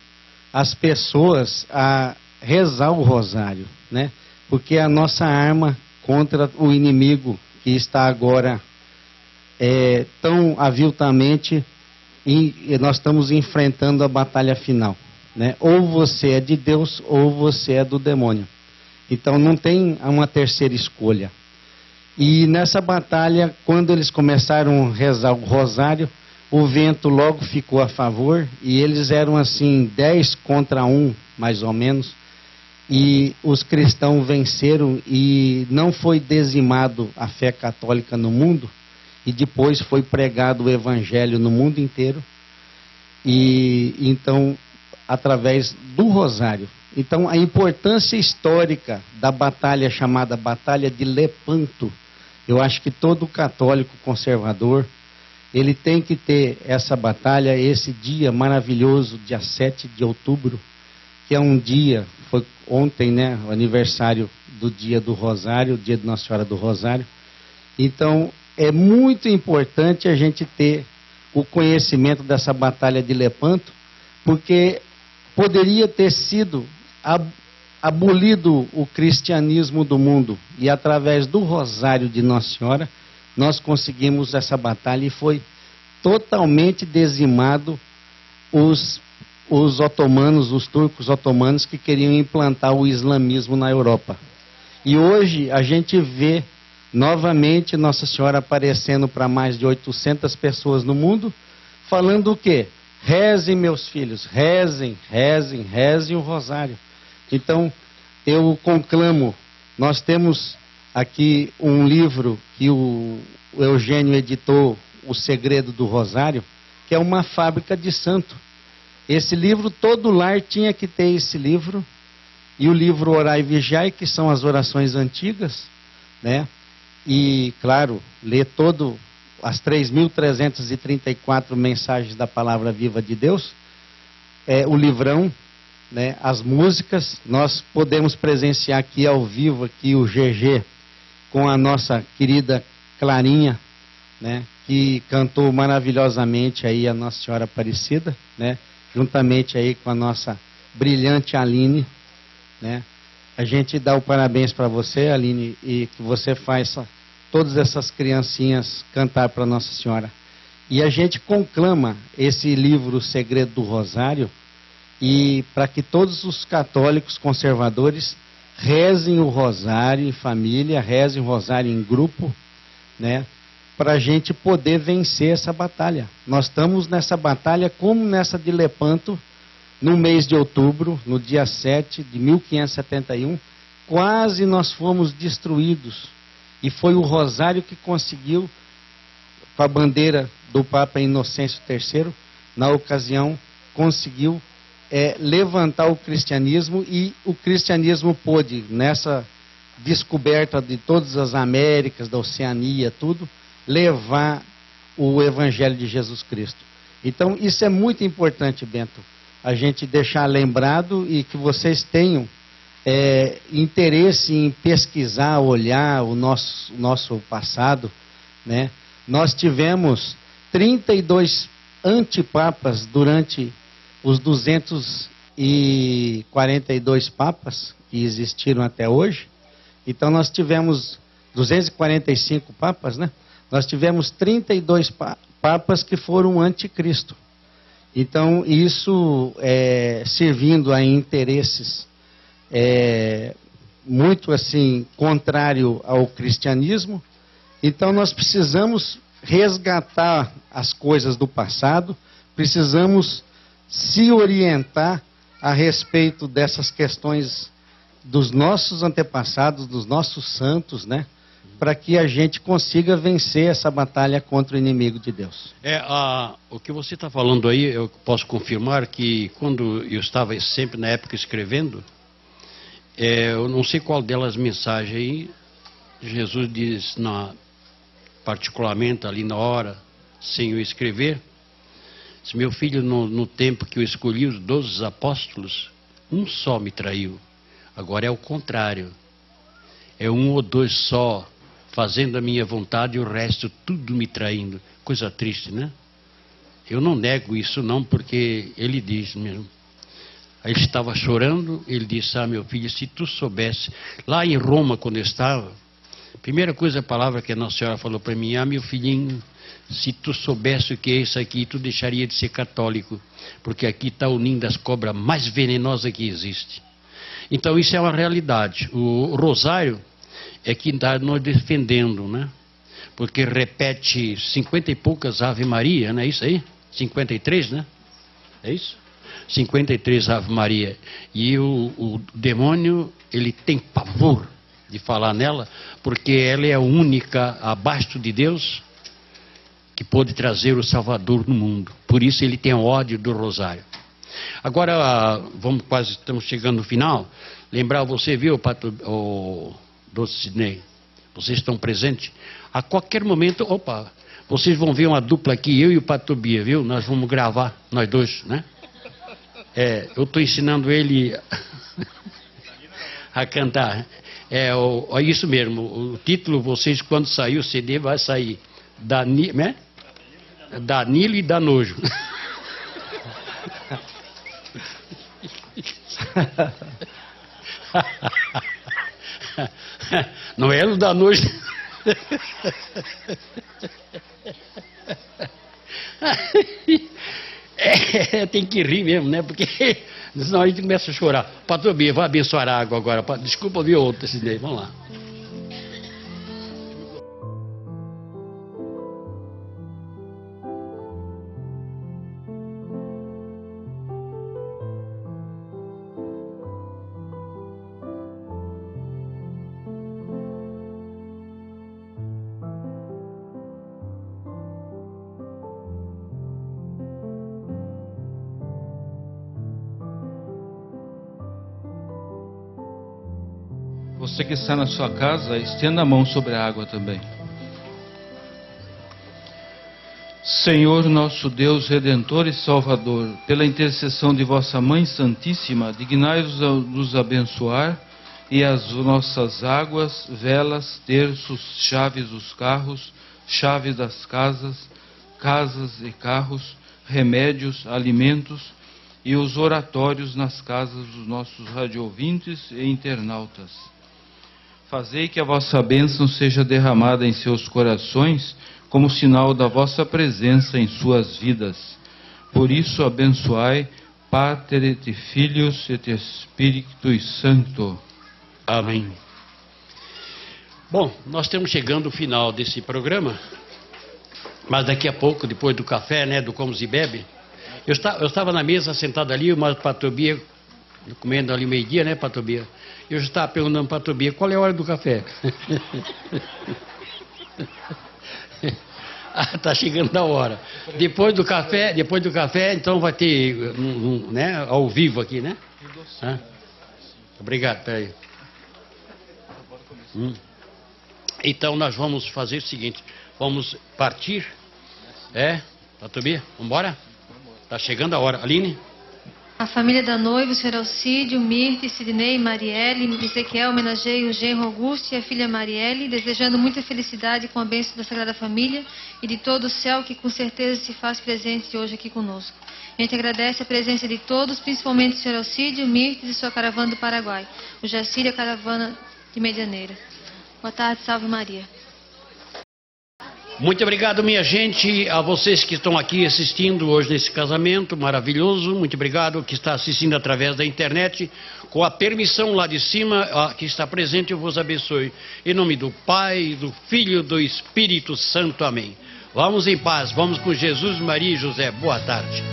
as pessoas a rezar o Rosário, né? Porque é a nossa arma contra o inimigo que está agora tão aviltamente, e nós estamos enfrentando a batalha final, né? Ou você é de Deus ou você é do demônio. Então não tem uma terceira escolha. E nessa batalha, quando eles começaram a rezar o Rosário, o vento logo ficou a favor, e eles eram assim 10 contra 1, mais ou menos, e os cristãos venceram, e não foi dizimado a fé católica no mundo, e depois foi pregado o evangelho no mundo inteiro, e então, através do Rosário. Então, a importância histórica da batalha chamada Batalha de Lepanto, eu acho que todo católico conservador, ele tem que ter essa batalha, esse dia maravilhoso, dia 7 de outubro, que é um dia, foi ontem, né, o aniversário do dia do Rosário, o dia de Nossa Senhora do Rosário. Então, é muito importante a gente ter o conhecimento dessa batalha de Lepanto, porque poderia ter sido abolido o cristianismo do mundo, e através do Rosário de Nossa Senhora, nós conseguimos essa batalha, e foi totalmente dizimado os otomanos, os turcos otomanos, que queriam implantar o islamismo na Europa. E hoje a gente vê novamente Nossa Senhora aparecendo para mais de 800 pessoas no mundo, falando o quê? Rezem, meus filhos, rezem, rezem, rezem o Rosário. Então, eu conclamo, nós temos aqui um livro que o Eugênio editou, O Segredo do Rosário, que é uma fábrica de santo. Esse livro, todo lar tinha que ter esse livro, e o livro Orai e Vigiai, que são as orações antigas, né? E, claro, ler as 3.334 mensagens da Palavra Viva de Deus, o livrão, né? As músicas, nós podemos presenciar aqui ao vivo, aqui o GG, com a nossa querida Clarinha, né, que cantou maravilhosamente aí a Nossa Senhora Aparecida, né, juntamente aí com a nossa brilhante Aline, né. A gente dá o parabéns para você, Aline, e que você faça todas essas criancinhas cantar para Nossa Senhora. E a gente conclama esse livro, O Segredo do Rosário, e para que todos os católicos conservadores rezem o Rosário em família, rezem o Rosário em grupo, né? Para a gente poder vencer essa batalha. Nós estamos nessa batalha, como nessa de Lepanto, no mês de outubro, no dia 7 de 1571, quase nós fomos destruídos. E foi o Rosário que conseguiu, com a bandeira do Papa Inocêncio III, na ocasião, conseguiu levantar o cristianismo, e o cristianismo pôde, nessa descoberta de todas as Américas, da Oceania, tudo, levar o Evangelho de Jesus Cristo. Então, isso é muito importante, Bento, a gente deixar lembrado, e que vocês tenham interesse em pesquisar, olhar o nosso passado, né? Nós tivemos 32 antipapas durante os 242 papas que existiram até hoje. Então nós tivemos 245 papas, né? Nós tivemos 32 papas que foram anticristo. Então isso servindo a interesses muito assim contrário ao cristianismo. Então nós precisamos resgatar as coisas do passado, precisamos se orientar a respeito dessas questões dos nossos antepassados, dos nossos santos, né? para que a gente consiga vencer essa batalha contra o inimigo de Deus. O que você está falando aí, eu posso confirmar que quando eu estava sempre na época escrevendo, eu não sei qual delas mensagens aí, Jesus diz, particularmente ali na hora, sem eu escrever, se meu filho, no tempo que eu escolhi os 12 apóstolos, um só me traiu. Agora é o contrário. É um ou dois só, fazendo a minha vontade e o resto tudo me traindo. Coisa triste, né? Eu não nego isso não, porque ele diz mesmo. Aí ele estava chorando, ele disse, meu filho, se tu soubesse, lá em Roma quando eu estava, a primeira coisa, a palavra que a Nossa Senhora falou para mim, meu filhinho, se tu soubesse o que é isso aqui, tu deixaria de ser católico, porque aqui está o ninho das cobras mais venenosa que existe. Então isso é uma realidade. O rosário é que está nos defendendo, né? Porque repete 50 e poucas Ave Maria, não é isso aí? 53, né? É isso? 53 Ave Maria. E o demônio, ele tem pavor de falar nela, porque ela é a única, abaixo de Deus, que pode trazer o Salvador no mundo. Por isso ele tem ódio do rosário. Agora, estamos chegando no final. Lembrar você, viu, Doce Sidney? Vocês estão presentes? A qualquer momento, vocês vão ver uma dupla aqui, eu e o Patobia, viu? Nós vamos gravar, nós dois, né? Eu estou ensinando ele a cantar. É isso mesmo, o título, vocês, quando sair o CD, vai sair. Né? Danilo e Danojo. Não é o Danojo. Tem que rir mesmo, né? Porque senão a gente começa a chorar. Patobia, vai abençoar a água agora. Desculpa, viu outro esse daí. Vamos lá. Você que está na sua casa, estenda a mão sobre a água também. Senhor nosso Deus, Redentor e Salvador, pela intercessão de vossa Mãe Santíssima, dignai-vos nos abençoar e as nossas águas, velas, terços, chaves dos carros, chaves das casas e carros, remédios, alimentos e os oratórios nas casas dos nossos radioouvintes e internautas. Fazei que a vossa bênção seja derramada em seus corações como sinal da vossa presença em suas vidas. Por isso abençoai, Pater et Filius et Spiritus Sancto. Amém. Bom, nós estamos chegando ao final desse programa, mas daqui a pouco, depois do café, né, do Comes e Bebe, eu estava na mesa sentado ali, o Patobia comendo ali meio-dia, né, Patobia? Eu já estava perguntando para a Patobia, qual é a hora do café? Está chegando a hora. Depois do café, então vai ter, né, ao vivo aqui, né? Obrigado, peraí. Então nós vamos fazer o seguinte, vamos partir, Patobia, vamos embora? Está chegando a hora. Aline? A família da noiva, o Sr. Alcídio, Mirte, Sidnei, Marielle, Ezequiel homenageia o genro Augusto e a filha Marielle, desejando muita felicidade com a bênção da Sagrada Família e de todo o céu que com certeza se faz presente hoje aqui conosco. A gente agradece a presença de todos, principalmente o Sr. Alcídio, Mirte e sua caravana do Paraguai, o Jacir e a caravana de Medianeira. Boa tarde, salve Maria. Muito obrigado, minha gente, a vocês que estão aqui assistindo hoje nesse casamento maravilhoso. Muito obrigado que está assistindo através da internet. Com a permissão lá de cima, que está presente, eu vos abençoe. Em nome do Pai, do Filho e do Espírito Santo. Amém. Vamos em paz, vamos com Jesus, Maria e José. Boa tarde.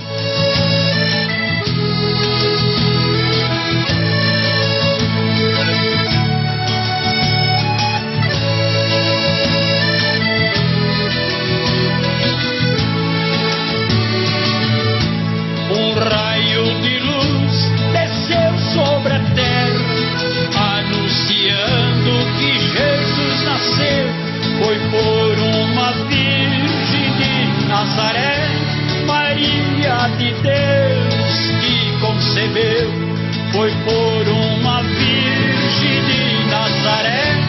nasceu foi por uma virgem de Nazaré, Maria de Deus que concebeu. Foi por uma virgem de Nazaré,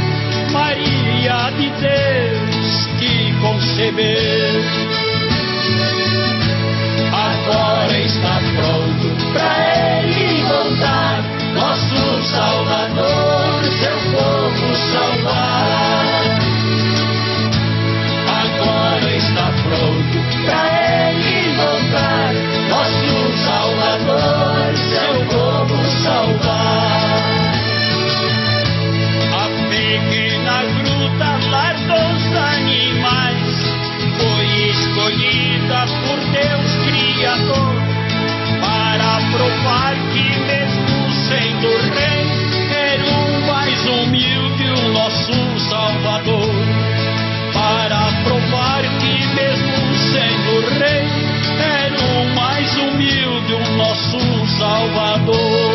Maria de Deus que concebeu. Agora está pronto pra ele voltar, nosso Salvador, seu povo salvar. Agora está pronto pra ele voltar, nosso Salvador, seu povo salvar. A pequena gruta, lar dos animais, foi escolhida por Deus Criador, para provar que mesmo sendo rei, era o mais humilde o nosso Salvador. Para provar que mesmo sendo rei, era o mais humilde o nosso Salvador.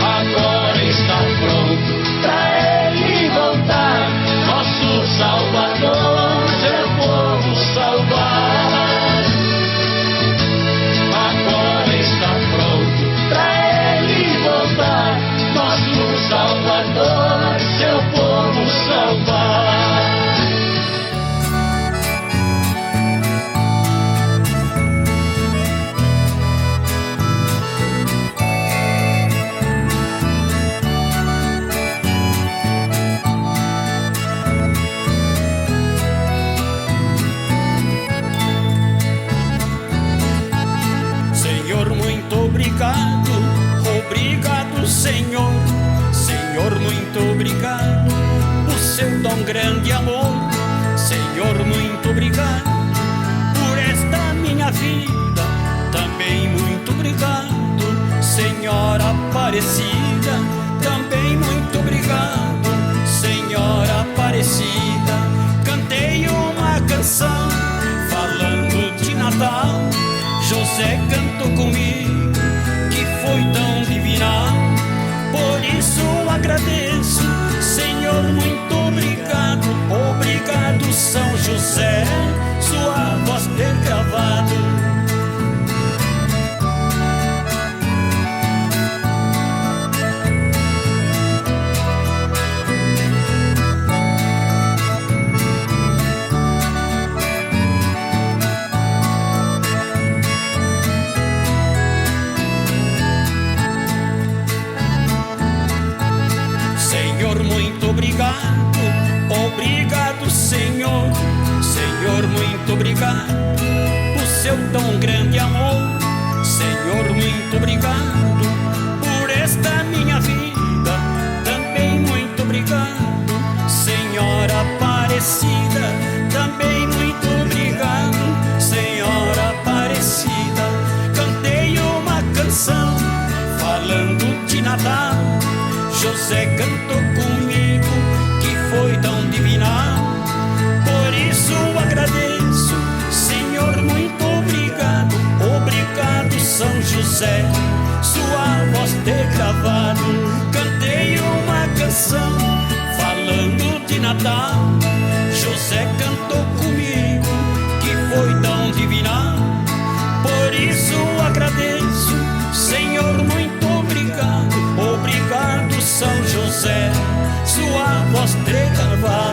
Agora está pronto pra ele voltar, nosso Salvador, seu povo salvar. Agora está pronto pra ele voltar, nosso Salvador, seu povo salvar. Senhor, muito obrigado, obrigado, Senhor. Senhor, muito obrigado, por seu tão grande amor. Senhor, muito obrigado, por esta minha vida. Também muito obrigado, Senhora Aparecida. Também muito obrigado, Senhora Aparecida. Cantei uma canção falando de Natal. José cantou comigo, que foi tão divinal. Por isso agradeço, Senhor, muito obrigado. Obrigado, São José, sua voz ter gravado. Muito obrigado, obrigado, Senhor. Senhor, muito obrigado, por seu tão grande amor. Senhor, muito obrigado, por esta minha vida. Também muito obrigado, Senhora Aparecida. Também muito obrigado, Senhora Aparecida. Cantei uma canção falando de Natal. José cantou comigo, que foi tão divinal. Por isso agradeço, Senhor, muito obrigado. Obrigado, São José, sua voz ter gravado. Cantei uma canção falando de Natal. José cantou comigo, que foi tão divinal. Por isso agradeço, Senhor, muito obrigado. Obrigado, São José, sua voz ter gravado.